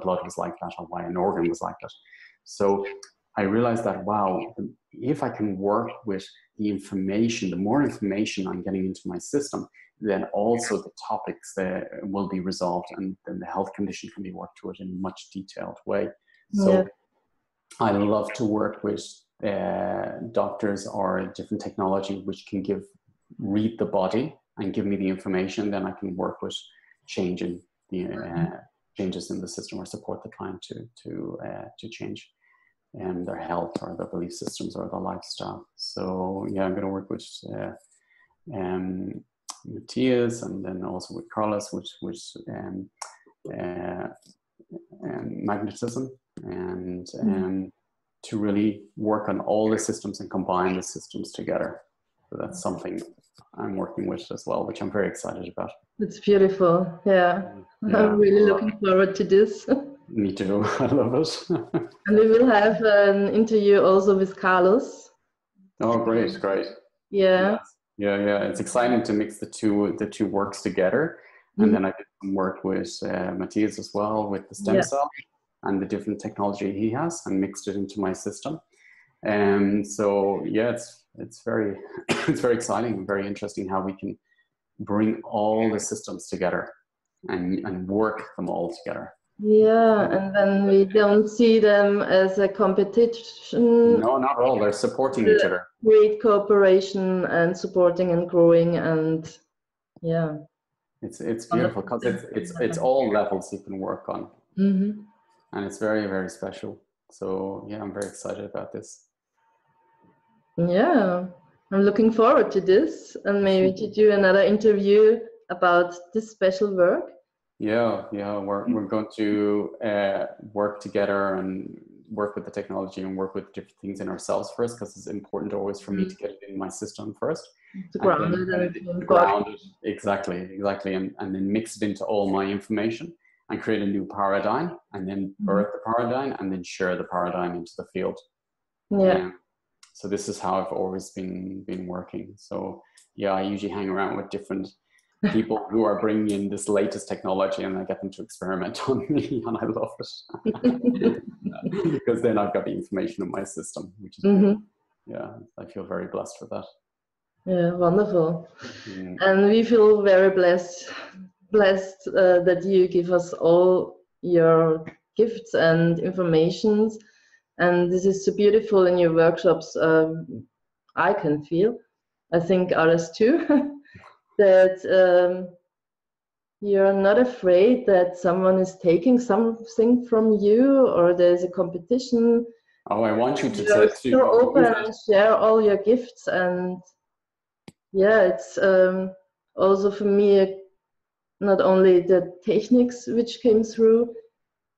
blood was like that, or why an organ was like that. So I realized that, wow, if I can work with the information, the more information I'm getting into my system, then also the topics there will be resolved, and then the health condition can be worked to it in a much detailed way. So I love to work with doctors or different technology which can read the body and give me the information. Then I can work with changing the changes in the system, or support the client to change. their health or their belief systems or their lifestyle. So yeah, I'm going to work with Matthias, and then also with Carlos, which magnetism, and to really work on all the systems and combine the systems together. So that's something I'm working with as well, which I'm very excited about. It's beautiful. Yeah, I'm really looking forward to this. Me too. I love it. And we will have an interview also with Carlos. Oh, great. Yeah. Yeah. It's exciting to mix the two works together. And then I did some work with Matthias as well, with the stem cell and the different technology he has, and mixed it into my system. And so yeah, it's very it's very exciting and very interesting how we can bring all the systems together and work them all together. Yeah, and then we don't see them as a competition. No, not at all. They're supporting each other. Great cooperation and supporting and growing, and yeah. It's beautiful because it's all levels you can work on. And it's very, very special. So yeah, I'm very excited about this. Yeah, I'm looking forward to this, and maybe to do another interview about this special work. Yeah, we're going to work together and work with the technology and work with different things in ourselves first, because it's important always for me to get it in my system first. To ground it. Exactly, and then mix it into all my information and create a new paradigm, and then birth the paradigm, and then share the paradigm into the field. Yeah. So this is how I've always been working. So yeah, I usually hang around with different people who are bringing in this latest technology, and I get them to experiment on me, and I love it because then I've got the information in my system, which is yeah, I feel very blessed for that. Yeah, wonderful. And we feel very blessed that you give us all your gifts and informations, and this is so beautiful in your workshops. I can feel, I think others too, that you're not afraid that someone is taking something from you, or there's a competition. Oh, I want you to You're so open and share all your gifts, and yeah, it's also for me not only the techniques which came through,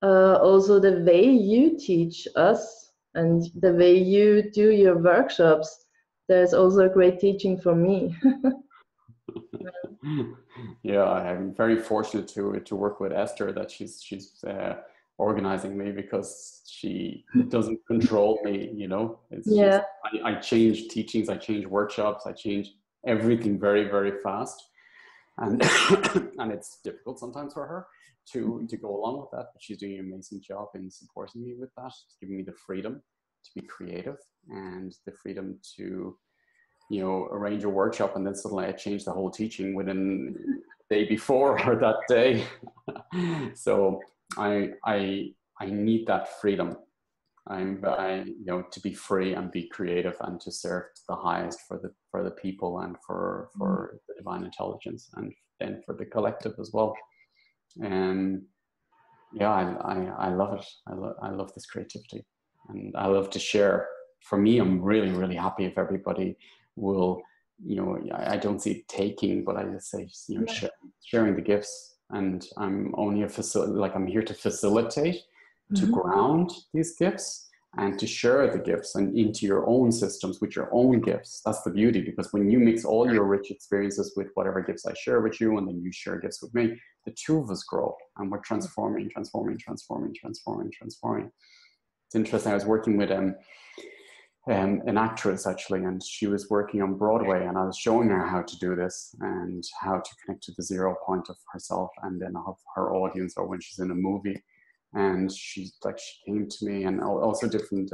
also the way you teach us and the way you do your workshops. There's also a great teaching for me. Yeah, I'm very fortunate to work with Esther, that she's organizing me, because she doesn't control me, you know. It's just, I change teachings, I change workshops, I change everything very, very fast, and and it's difficult sometimes for her to go along with that, but she's doing an amazing job in supporting me with that, giving me the freedom to be creative and the freedom to, you know, arrange a workshop, and then suddenly I change the whole teaching within the day before or that day. So I need that freedom. You know, to be free and be creative and to serve the highest for the people and for the divine intelligence, and then for the collective as well. And yeah, I love it. I love this creativity, and I love to share. For me, I'm really, really happy if everybody will, you know, I don't see it taking, but I just say, you know, sharing the gifts, and I'm only I'm here to facilitate, to ground these gifts, and to share the gifts and into your own systems with your own gifts. That's the beauty, because when you mix all your rich experiences with whatever gifts I share with you, and then you share gifts with me, the two of us grow, and we're transforming. It's interesting. I was working with an actress actually, and she was working on Broadway, and I was showing her how to do this and how to connect to the 0 point of herself and then of her audience, or when she's in a movie. And she came to me, and also different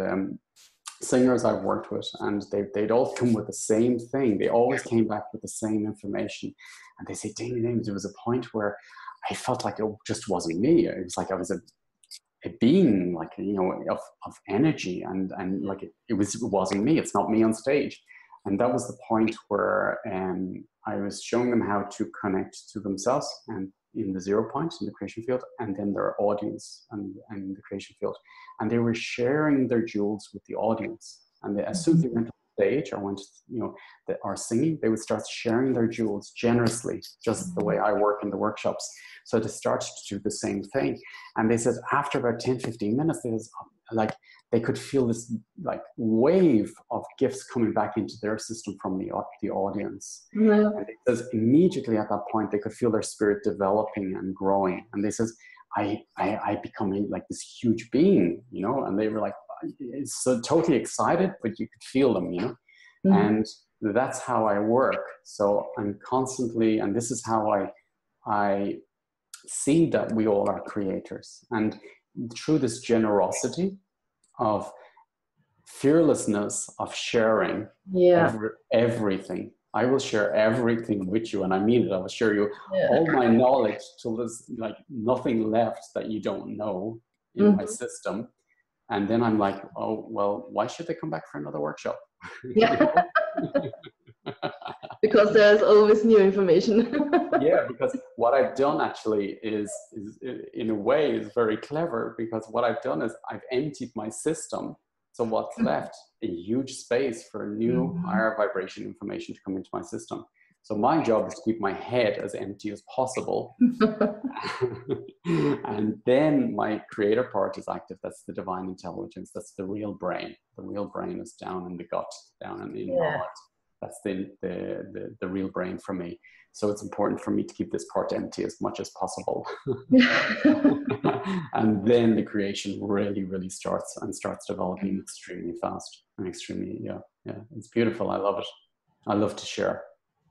singers I've worked with, and they'd all come with the same thing. They always came back with the same information, and they say, Damien, there was a point where I felt like it just wasn't me. It was like I was a being, like, you know, of energy, and like it wasn't me. It's not me on stage. And that was the point where I was showing them how to connect to themselves and in the 0 point in the creation field, and then their audience and the creation field. And they were sharing their jewels with the audience. And they, as soon as they went on stage or went, or singing, they would start sharing their jewels generously, just the way I work in the workshops. So they started to do the same thing. And they said after about 10, 15 minutes, there was like, they could feel this like wave of gifts coming back into their system from the audience. Yeah. And it says immediately at that point, they could feel their spirit developing and growing. And they says, I become like this huge being, and they were like, so totally excited, but you could feel them, and that's how I work. So I'm constantly, and this is how I see that we all are creators. And through this generosity of fearlessness of sharing everything, I will share everything with you, and I mean it. I will share you all my knowledge till there's like nothing left that you don't know in my system. And then I'm like, oh, well, why should they come back for another workshop? Yeah. Because there's always new information. Yeah, because what I've done actually is in a way is very clever, because what I've done is I've emptied my system. So what's left? A huge space for new higher vibration information to come into my system. So my job is to keep my head as empty as possible. And then my creator part is active. That's the divine intelligence. That's the real brain. The real brain is down in the gut, down in the heart. That's the real brain for me. So it's important for me to keep this part empty as much as possible. And then the creation really, really starts developing extremely fast and extremely, it's beautiful. I love it. I love to share.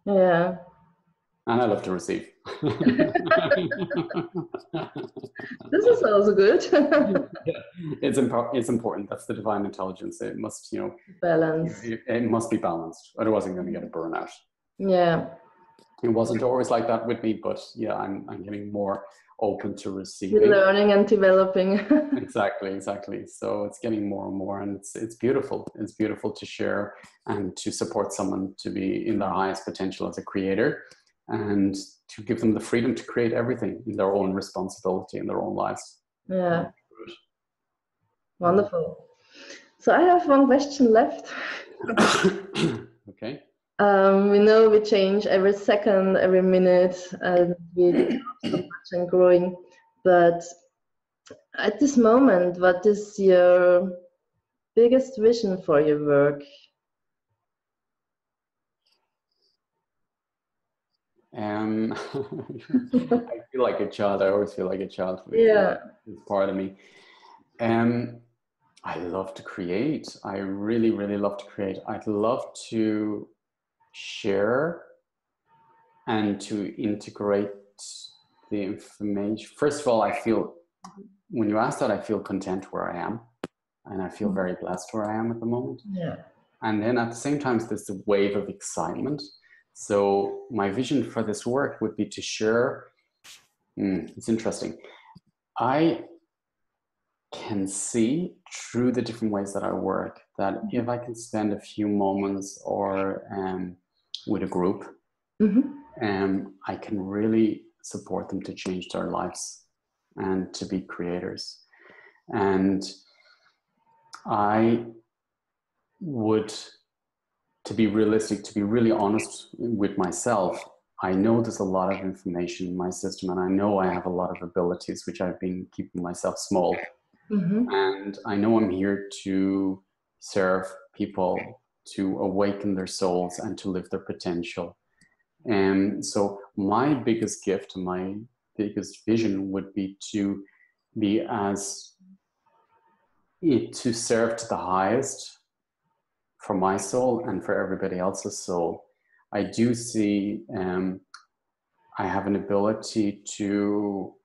Yeah. And I love to receive. This is also good. It's important. That's the divine intelligence. It must, balance. It must be balanced. Otherwise, I'm going to get a burnout. Yeah. It wasn't always like that with me, but yeah, I'm getting more open to receiving. You're learning and developing. Exactly. So it's getting more and more, and it's beautiful. It's beautiful to share and to support someone to be in their highest potential as a creator, and to give them the freedom to create everything in their own responsibility in their own lives. Yeah. Wonderful. So I have one question left. Okay. We know we change every second, every minute, and we develop so much and growing. But at this moment, what is your biggest vision for your work? I feel like a child. I always feel like a child. It's part of me. I love to create. I really, really love to create. I'd love to share and to integrate the information. First of all, I feel, when you ask that, I feel content where I am, and I feel very blessed where I am at the moment. Yeah. And then at the same time, there's a wave of excitement. So my vision for this work would be to share. It's interesting. I can see through the different ways that I work that if I can spend a few moments or with a group, I can really support them to change their lives and to be creators. And I would, to be realistic, to be really honest with myself, I know there's a lot of information in my system, and I know I have a lot of abilities which I've been keeping myself small. And I know I'm here to serve people, to awaken their souls and to live their potential. And so my biggest gift, my biggest vision would be to serve to the highest for my soul and for everybody else's soul. I do see I have an ability to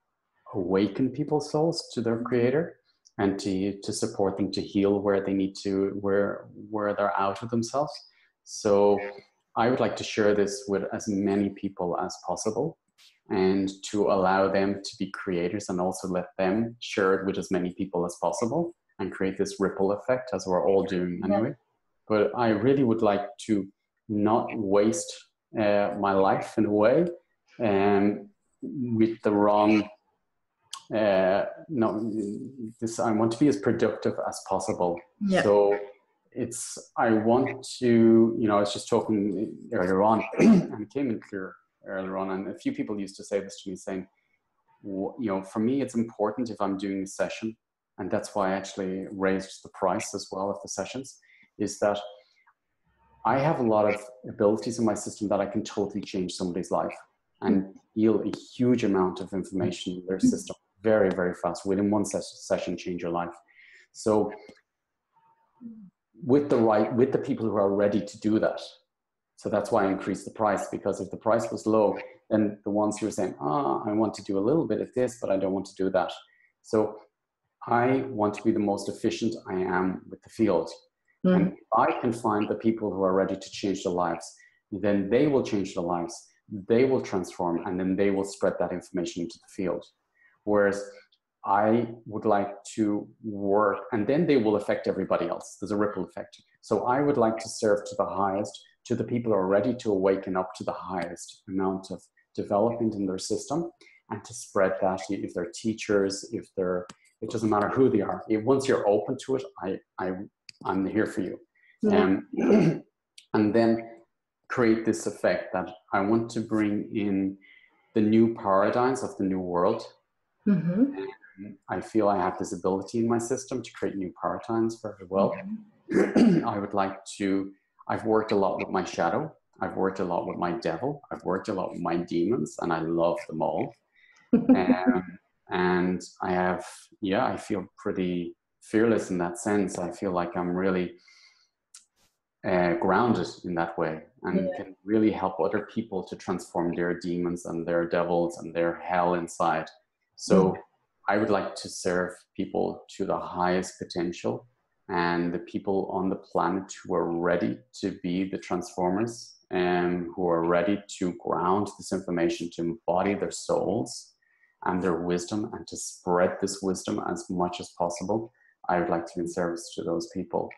awaken people's souls to their creator, and to support them to heal where they need to, where they're out of themselves. So I would like to share this with as many people as possible, and to allow them to be creators, and also let them share it with as many people as possible, and create this ripple effect, as we're all doing anyway. But I really would like to not waste my life in a way, with the wrong, no, this, I want to be as productive as possible. Yeah. So I want to, I was just talking earlier on and it came in clear earlier on. And a few people used to say this to me saying, for me, it's important if I'm doing a session, and that's why I actually raised the price as well of the sessions, is that I have a lot of abilities in my system that I can totally change somebody's life and heal a huge amount of information in their system very, very fast. Within one session, change your life. So with the people who are ready to do that. So that's why I increased the price, because if the price was low, then the ones who are saying, I want to do a little bit of this, but I don't want to do that. So I want to be the most efficient I am with the field. And if I can find the people who are ready to change their lives, then they will change their lives, they will transform, and then they will spread that information into the field. Whereas I would like to work, and then they will affect everybody else. There's a ripple effect. So I would like to serve to the highest, to the people who are ready to awaken up to the highest amount of development in their system, and to spread that. If they're teachers, it doesn't matter who they are. Once you're open to it, I'm here for you. And then create this effect that I want to bring in the new paradigms of the new world. I feel I have this ability in my system to create new paradigms very well. I would like to, I've worked a lot with my shadow. I've worked a lot with my devil. I've worked a lot with my demons, and I love them all. And I feel pretty fearless in that sense. I feel like I'm really grounded in that way, and can really help other people to transform their demons and their devils and their hell inside. So I would like to serve people to the highest potential, and the people on the planet who are ready to be the transformers and who are ready to ground this information, to embody their souls and their wisdom, and to spread this wisdom as much as possible. I would like to be in service to those people,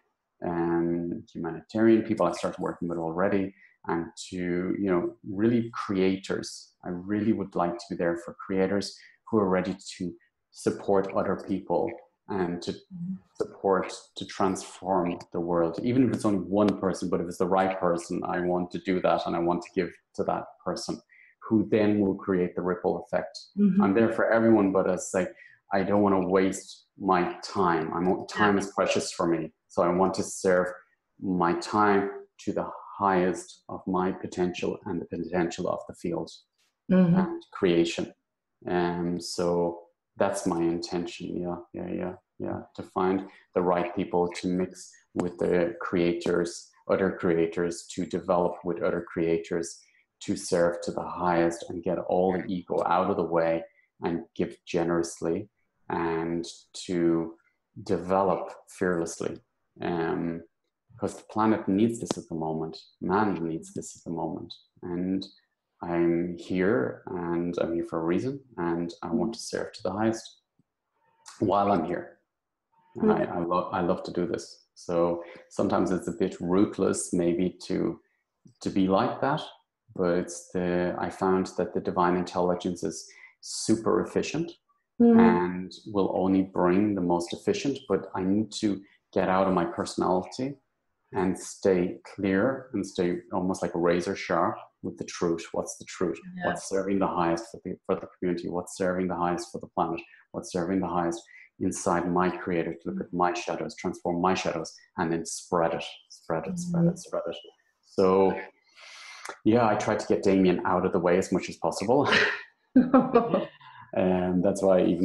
and humanitarian people I started working with already, and to, really creators. I really would like to be there for creators who are ready to support other people and to support, to transform the world. Even if it's only one person, but if it's the right person, I want to do that, and I want to give to that person, who then will create the ripple effect. I'm there for everyone, but I don't want to waste my time. Time is precious for me. So I want to serve my time to the highest of my potential and the potential of the field and creation. And so that's my intention. To find the right people to mix with the creators, other creators, to develop with other creators, to serve to the highest and get all the ego out of the way and give generously, and to develop fearlessly. Because the planet needs this at the moment. Man needs this at the moment. And I'm here, and I'm here for a reason, and I want to serve to the highest while I'm here. And I love to do this. So sometimes it's a bit ruthless maybe to be like that, but I found that the divine intelligence is super efficient and will only bring the most efficient, but I need to get out of my personality and stay clear and stay almost like razor sharp with the truth. What's the truth? What's serving the highest for the community? What's serving the highest for the planet? What's serving the highest inside my creator, to look at my shadows, transform my shadows, and then spread it. So I try to get Damien out of the way as much as possible. And that's why it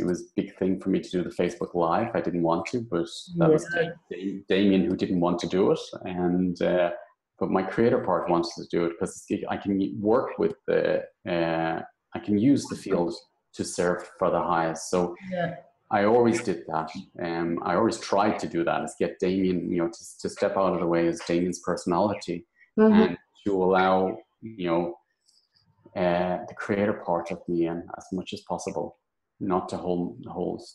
was a big thing for me to do the Facebook Live. I didn't want to, but that was Damien who didn't want to do it. And but my creator part wants to do it, because I can work with I can use the field to serve for the highest. So I always did that. I always tried to do that, is get Damien, to step out of the way as Damien's personality, and to allow, the creator part of me in as much as possible, not to hold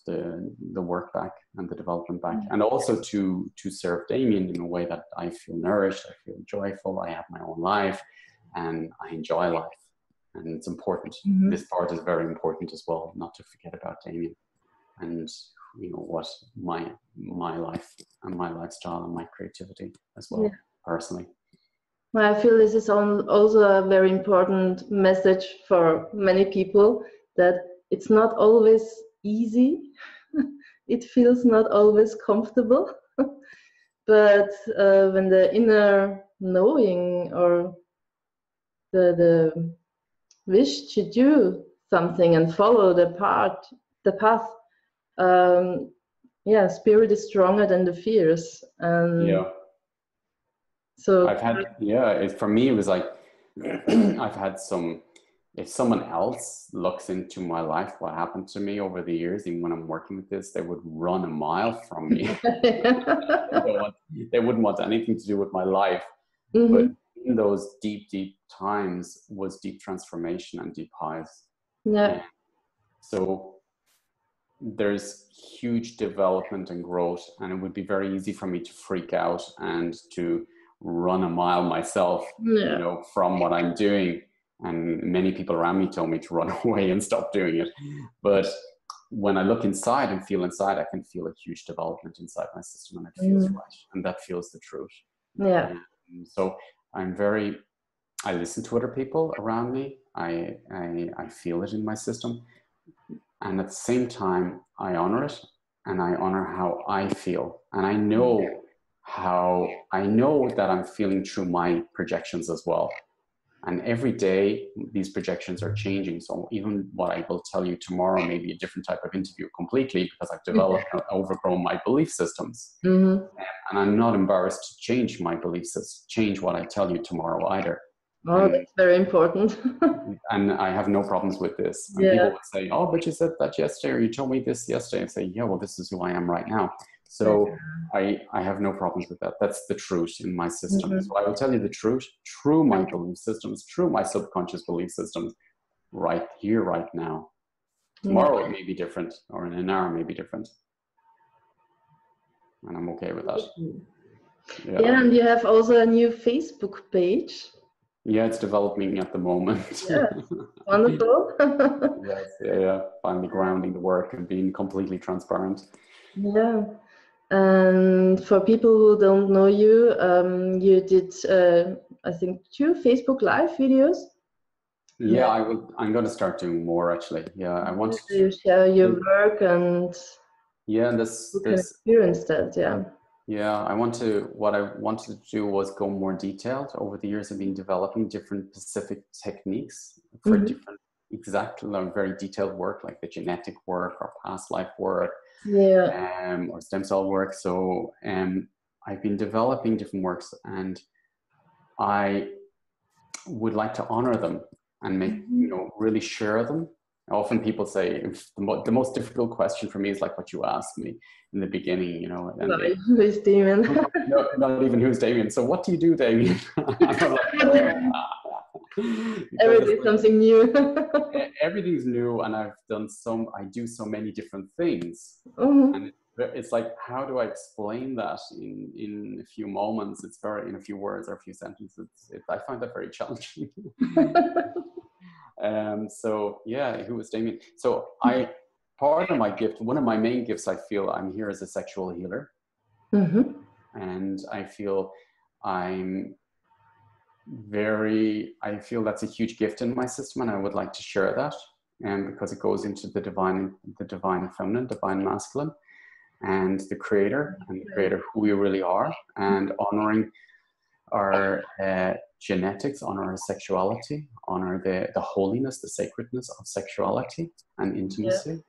the work back and the development back, and also to serve Damien in a way that I feel nourished, I feel joyful, I have my own life, and I enjoy life. and it's important. Mm-hmm. This part is very important as well, not to forget about Damien and what my life and my lifestyle and my creativity as well, personally. Well, I feel this is also a very important message for many people, that it's not always easy. It feels not always comfortable. But when the inner knowing or the wish to do something and follow the path, spirit is stronger than the fears. So I've had, for me, it was like, I've had if someone else looks into my life, what happened to me over the years, even when I'm working with this, they would run a mile from me. They wouldn't want anything to do with my life. Mm-hmm. But in those deep, deep times was deep transformation and deep highs. Yeah. So there's huge development and growth, and it would be very easy for me to freak out and to run a mile myself, from what I'm doing. And many people around me told me to run away and stop doing it. But when I look inside and feel inside, I can feel a huge development inside my system, and it feels right. And that feels the truth. Yeah. So I listen to other people around me. I feel it in my system. And at the same time, I honor it, and I honor how I feel. And I know that I'm feeling through my projections as well. And every day, these projections are changing. So even what I will tell you tomorrow may be a different type of interview completely, because I've developed and overgrown my belief systems. Mm-hmm. And I'm not embarrassed to change my belief system, change what I tell you tomorrow either. Oh, that's very important. And I have no problems with this. And people would say, oh, but you said that yesterday, or you told me this yesterday. I say, yeah, well, this is who I am right now. So I have no problems with that. That's the truth in my system. Mm-hmm. So I will tell you the truth through my belief systems, through my subconscious belief systems, right here, right now. Tomorrow it may be different, or in an hour it may be different. And I'm okay with that. Yeah, and you have also a new Facebook page. Yeah, it's developing at the moment. Yeah, wonderful. Yes, finally grounding the work and being completely transparent. Yeah, and for people who don't know you, you did, I think, 2 Facebook Live videos. Yeah, I'm going to start doing more, actually. Yeah, I want to share your work and this can experience that. Yeah, what I wanted to do was go more detailed. Over the years, I've been developing different specific techniques for different, very detailed work, like the genetic work or past life work, or stem cell work. So I've been developing different works, and I would like to honor them and make, really share them. Often people say, the most difficult question for me is like what you asked me in the beginning, and who's Damien? No, not even who's Damien. So what do you do, Damien? Every day something new. Everything's new, and I do so many different things. Mm-hmm. And it's like, how do I explain that in a few moments? It's in a few words or a few sentences. I find that very challenging. So yeah, who was Damien? So part of my gift, one of my main gifts, I feel I'm here as a sexual healer. Mm-hmm. And I feel that's a huge gift in my system, and I would like to share that. And because it goes into the divine feminine, divine masculine, and the creator, who we really are, and honoring our genetics, honor our sexuality, honor the holiness, the sacredness of sexuality and intimacy.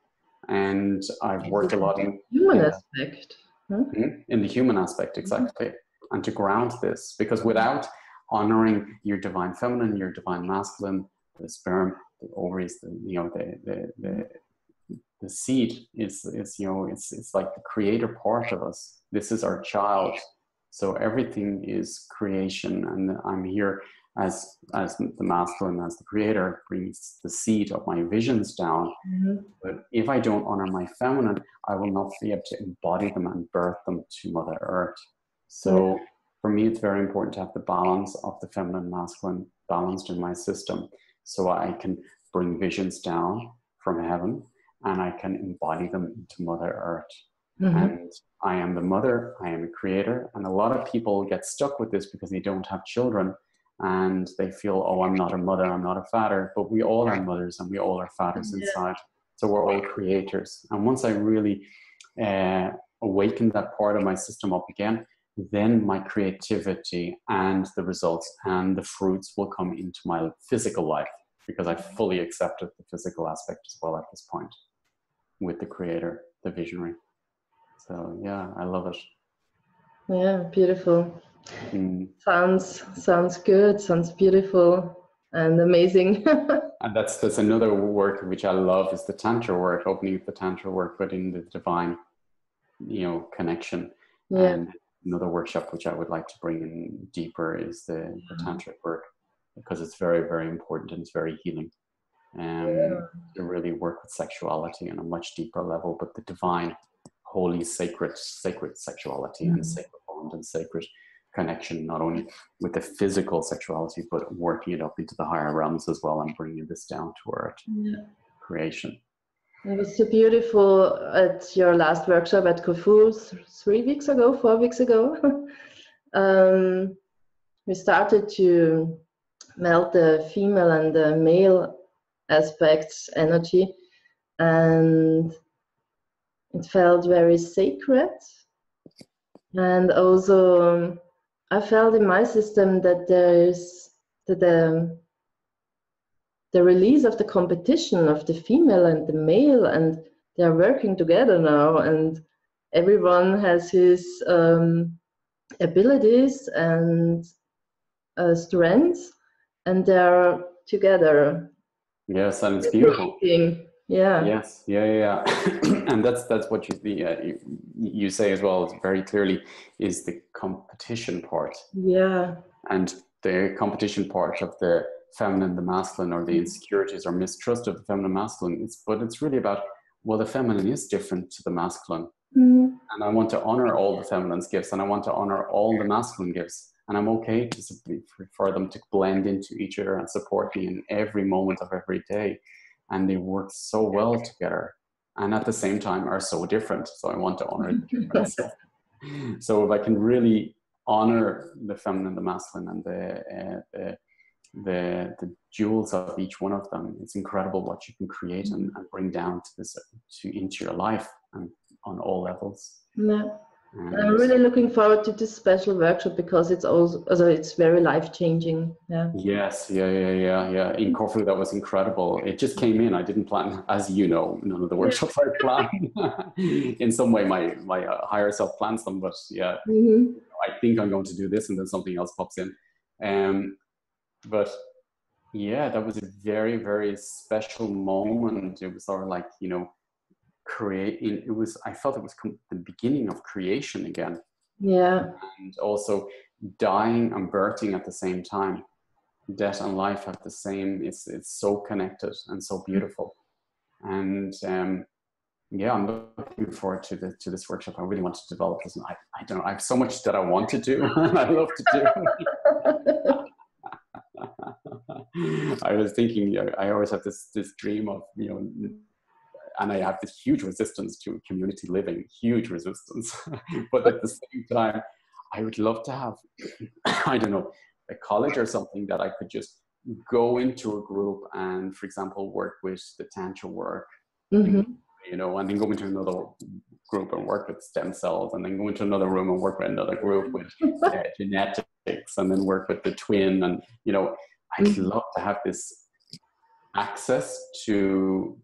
And I've worked a lot in human aspect. In the human aspect, exactly. And to ground this, because without honoring your divine feminine, your divine masculine, the sperm, the ovaries, the seed is it's like the creator part of us. This is our child. So everything is creation, and I'm here as the masculine, as the creator, brings the seed of my visions down. Mm-hmm. But if I don't honor my feminine, I will not be able to embody them and birth them to Mother Earth. So for me, it's very important to have the balance of the feminine and masculine balanced in my system. So I can bring visions down from heaven and I can embody them into Mother Earth. And I am the mother, I am a creator. And a lot of people get stuck with this because they don't have children and they feel, oh, I'm not a mother, I'm not a father. But we all are mothers and we all are fathers inside. So we're all creators. And once I really awaken that part of my system up again, then my creativity and the results and the fruits will come into my physical life, because I fully accepted the physical aspect as well at this point with the creator, the visionary. So yeah, I love it. Yeah, beautiful. Sounds good. Sounds beautiful and amazing. And that's another work which I love, is the Tantra work, opening up the Tantra work, putting the divine, connection. Yeah. And another workshop which I would like to bring in deeper is the Tantric work, because it's very, very important and it's very healing. To really work with sexuality on a much deeper level, but the divine, holy, sacred sexuality and sacred bond and sacred connection, not only with the physical sexuality, but working it up into the higher realms as well and bringing this down to earth. Creation. It was so beautiful at your last workshop at Corfu 4 weeks ago. We started to melt the female and the male aspects energy, and it felt very sacred. And also I felt in my system that there is the release of the competition of the female and the male, and they are working together now, and everyone has his abilities and strengths, and they're together. Yes, and it's beautiful. Yeah. Yes, yeah. And that's what you say as well, very clearly, is the competition part. Yeah. And the competition part of the feminine, the masculine, or the insecurities or mistrust of the feminine, masculine. But it's really about, well, the feminine is different to the masculine. And I want to honor all the feminine's gifts, and I want to honor all the masculine gifts. And I'm okay for them to blend into each other and support me in every moment of every day. And they work so well together, and at the same time are so different. So I want to honor the difference. So if I can really honor the feminine, the masculine, and the jewels of each one of them, it's incredible what you can create and bring down into your life and on all levels. Yeah. I'm really looking forward to this special workshop, because it's very life-changing. Yeah. Yes, yeah. In Corfu, that was incredible. It just came in. I didn't plan, as you know, none of the workshops I plan. In some way, my higher self plans them, but yeah, I think I'm going to do this, and then something else pops in. But yeah, that was a very, very special moment. It was sort of like, I felt it was the beginning of creation again. Yeah. And also dying and birthing at the same time. Death and life have the same, it's so connected and so beautiful. And I'm looking forward to this workshop. I really want to develop this. And I don't know, I have so much that I want to do. I love to do. I was thinking, I always have this dream of, and I have this huge resistance to community living, huge resistance. But at the same time, I would love to have, I don't know, a college or something that I could just go into a group and, for example, work with the Tantra work, and then go into another group and work with stem cells, and then go into another room and work with another group with genetics, and then work with the twin. And, I'd love to have this access to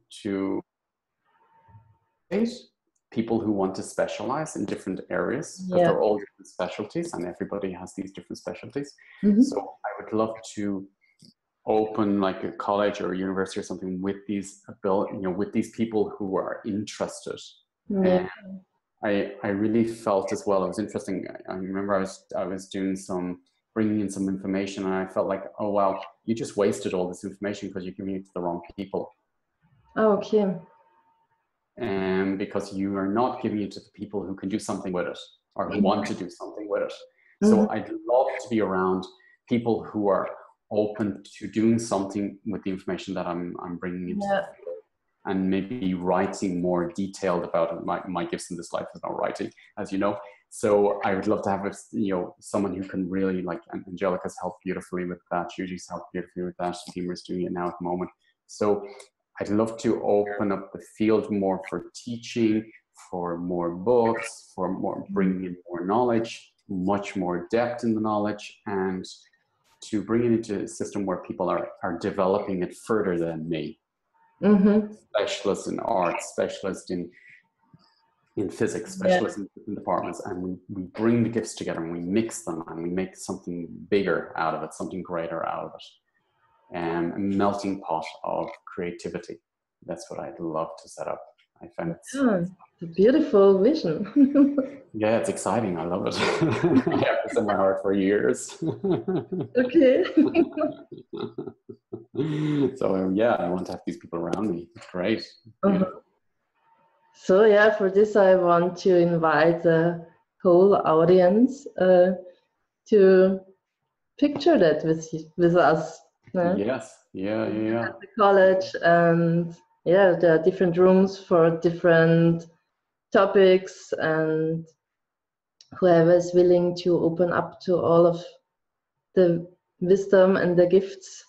people who want to specialize in different areas, because they're all different specialties, and everybody has these different specialties. So I would love to open like a college or a university or something with these with these people who are interested. I really felt as well, it was interesting. I remember I was bringing in some information, and I felt like, oh wow, you just wasted all this information because you're giving it to the wrong people. Okay. And because you are not giving it to the people who can do something with it, or who want to do something with it. So I'd love to be around people who are open to doing something with the information that I'm bringing into the field, and maybe writing more detailed about it. My gifts in this life is not writing, as you know. So I would love to have someone who can really, like, Angelica's helped beautifully with that. Judy's helped beautifully with that. Damon's doing it now at the moment. So I'd love to open up the field more for teaching, for more books, for more bringing in more knowledge, much more depth in the knowledge, and to bring it into a system where people are developing it further than me. Specialists in art, specialists in physics, specialists in different departments, and we bring the gifts together and we mix them and we make something bigger out of it, something greater out of it, a melting pot of creativity. That's what I'd love to set up. I find it's a beautiful vision. Yeah, it's exciting. I love it. I have this in my heart for years. Okay. So yeah, I want to have these people around me. It's great. So yeah, for this I want to invite the whole audience to picture that with us. Yes. Yeah. At the college, and there are different rooms for different topics, and whoever is willing to open up to all of the wisdom and the gifts.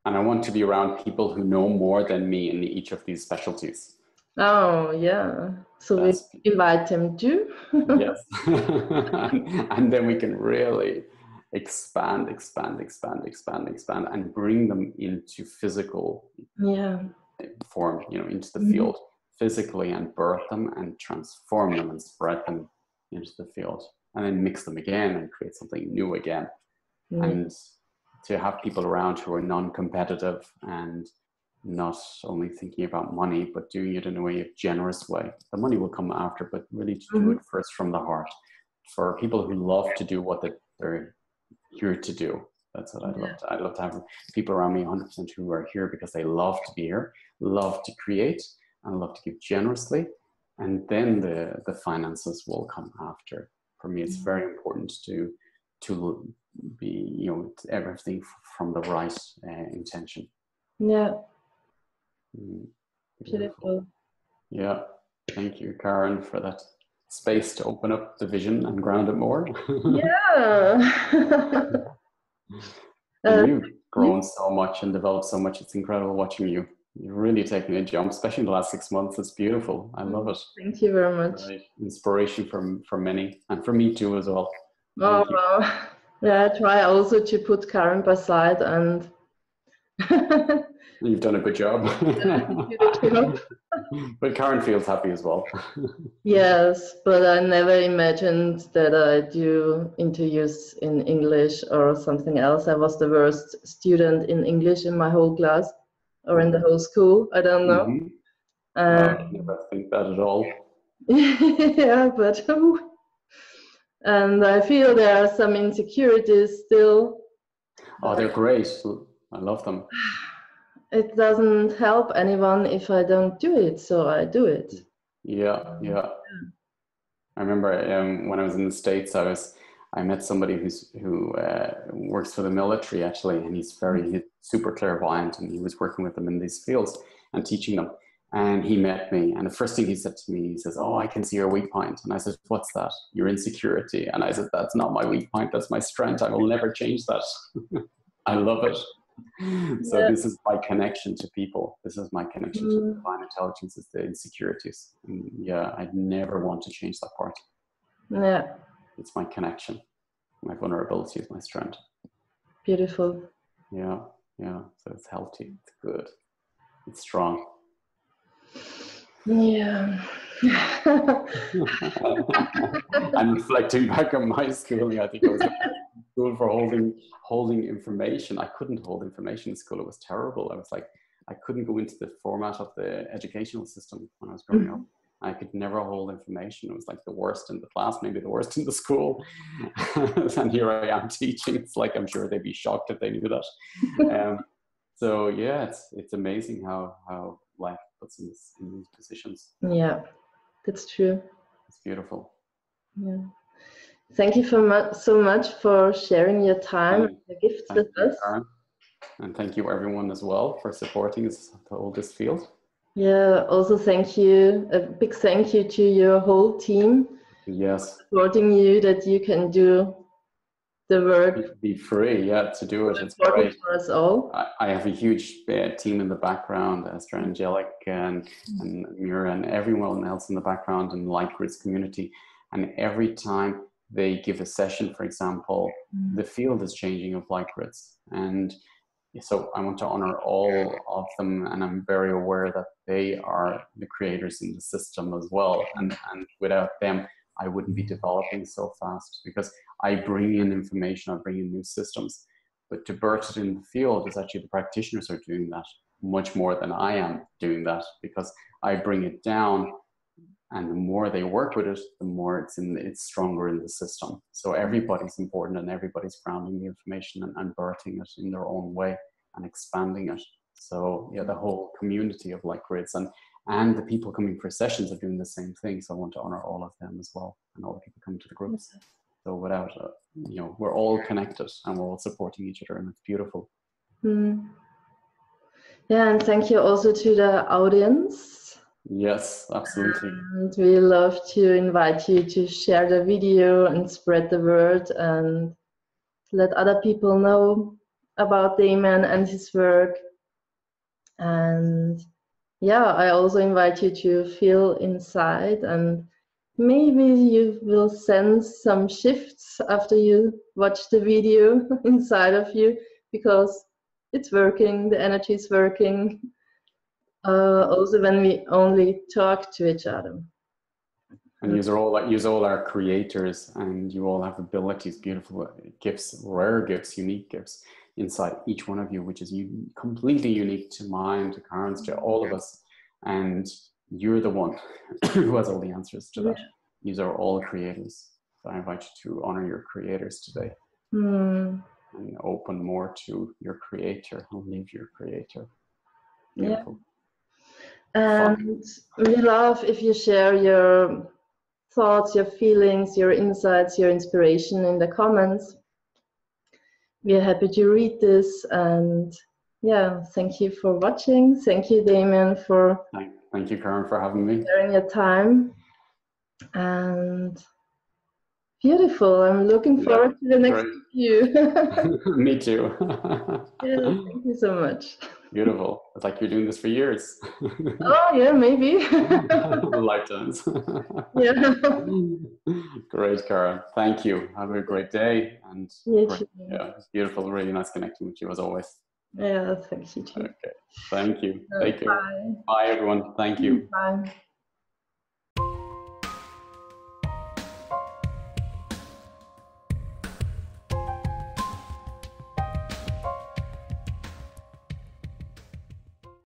And I want to be around people who know more than me in each of these specialties. Oh, yeah. So we invite them too. Yes. And then we can really expand and bring them into physical form, into the field physically, and birth them and transform them and spread them into the field, and then mix them again and create something new again. And to have people around who are non-competitive and not only thinking about money, but doing it in a way, a generous way. The money will come after, but really to do it first from the heart. For people who love to do what they're here to do. That's what I'd love to. I'd love to have people around me 100% who are here because they love to be here, love to create, and love to give generously. And then the finances will come after. For me, it's very important to be, everything from the right intention. Yeah. Beautiful. Yeah. Thank you, Karen, for that space to open up the vision and ground it more. Yeah. And you've grown so much and developed so much. It's incredible watching you. You're really taking a jump, especially in the last 6 months. It's beautiful. I love it. Thank you very much. Right. Inspiration for many, and for me too as well. Oh, well. Yeah, I try also to put Karen beside, and you've done a good job. But Karen feels happy as well. Yes, but I never imagined that I do interviews in English or something else. I was the worst student in English in my whole class or in the whole school. I don't know. I never think that at all. Yeah, but and I feel there are some insecurities still. Oh, they're great. I love them. It doesn't help anyone if I don't do it, so I do it. Yeah. I remember when I was in the States, I met somebody who works for the military actually, and he's super clairvoyant, and he was working with them in these fields and teaching them. And he met me, and the first thing he said to me, he says, "Oh, I can see your weak point." And I said, "What's that?" "Your insecurity." And I said, "That's not my weak point. That's my strength. I will never change that." I love it. So this is my connection to people. This is my connection to divine intelligence, is the insecurities. And I'd never want to change that part. Yeah. It's my connection. My vulnerability is my strength. Beautiful. Yeah. So it's healthy. It's good. It's strong. Yeah. I'm reflecting back on my schooling. I think I was in school for holding information. I couldn't hold information in school. It was terrible. I couldn't go into the format of the educational system when I was growing up. I could never hold information. It was like the worst in the class, maybe the worst in the school. And here I am teaching. It's like, I'm sure they'd be shocked if they knew that. So yeah, it's amazing how life puts in these positions. Yeah, that's true. It's beautiful. Yeah. Thank you so much for sharing your time and your gifts with us. Karen. And thank you everyone as well for supporting this field. Yeah, also thank you, a big thank you to your whole team. Yes. Supporting you that you can do the work. Be free, yeah, to do it. It's important great. for us all. I have a huge team in the background, Esther, Angelic, and Mira, and everyone else in the background in the Light Grids community. And every time they give a session, for example, the field is changing of Light Grids. And so I want to honor all of them, and I'm very aware that they are the creators in the system as well. And without them, I wouldn't be developing so fast, because I bring in information, I bring in new systems. But to birth it in the field is actually the practitioners are doing that much more than I am doing that, because I bring it down, and the more they work with it, the more it's stronger in the system. So everybody's important, and everybody's grounding the information and birthing it in their own way and expanding it. So yeah, the whole community of Light Grids and the people coming for sessions are doing the same thing. So I want to honor all of them as well, and all the people coming to the groups. So without, we're all connected and we're all supporting each other, and it's beautiful. Yeah, and thank you also to the audience. Yes, absolutely. And we love to invite you to share the video and spread the word and let other people know about Damien and his work. And yeah, I also invite you to feel inside, and maybe you will sense some shifts after you watch the video inside of you, because it's working, the energy is working. Also when we only talk to each other. And you all are creators, and you all have abilities, beautiful gifts, rare gifts, unique gifts inside each one of you, which is completely unique to mine, to Karen's, to all of us. And you're the one who has all the answers to that. These are all creators. So I invite you to honor your creators today and open more to your creator and live your creator. Beautiful. Yeah. And we love if you share your thoughts, your feelings, your insights, your inspiration in the comments. We are happy to read this, and yeah, thank you for watching. Thank you, Damien, for thank you, Karen, for having me. Sharing your time. And beautiful. I'm looking forward to the next review. Me too. Yeah, thank you so much. Beautiful. It's like you're doing this for years. Oh yeah, maybe. Lifetimes. Yeah. Great, Karen. Thank you. Have a great day. And yeah, it's beautiful. Really nice connecting with you as always. Yeah, thank you too. Okay. Thank you. Take care. Bye, everyone. Thank you. Bye.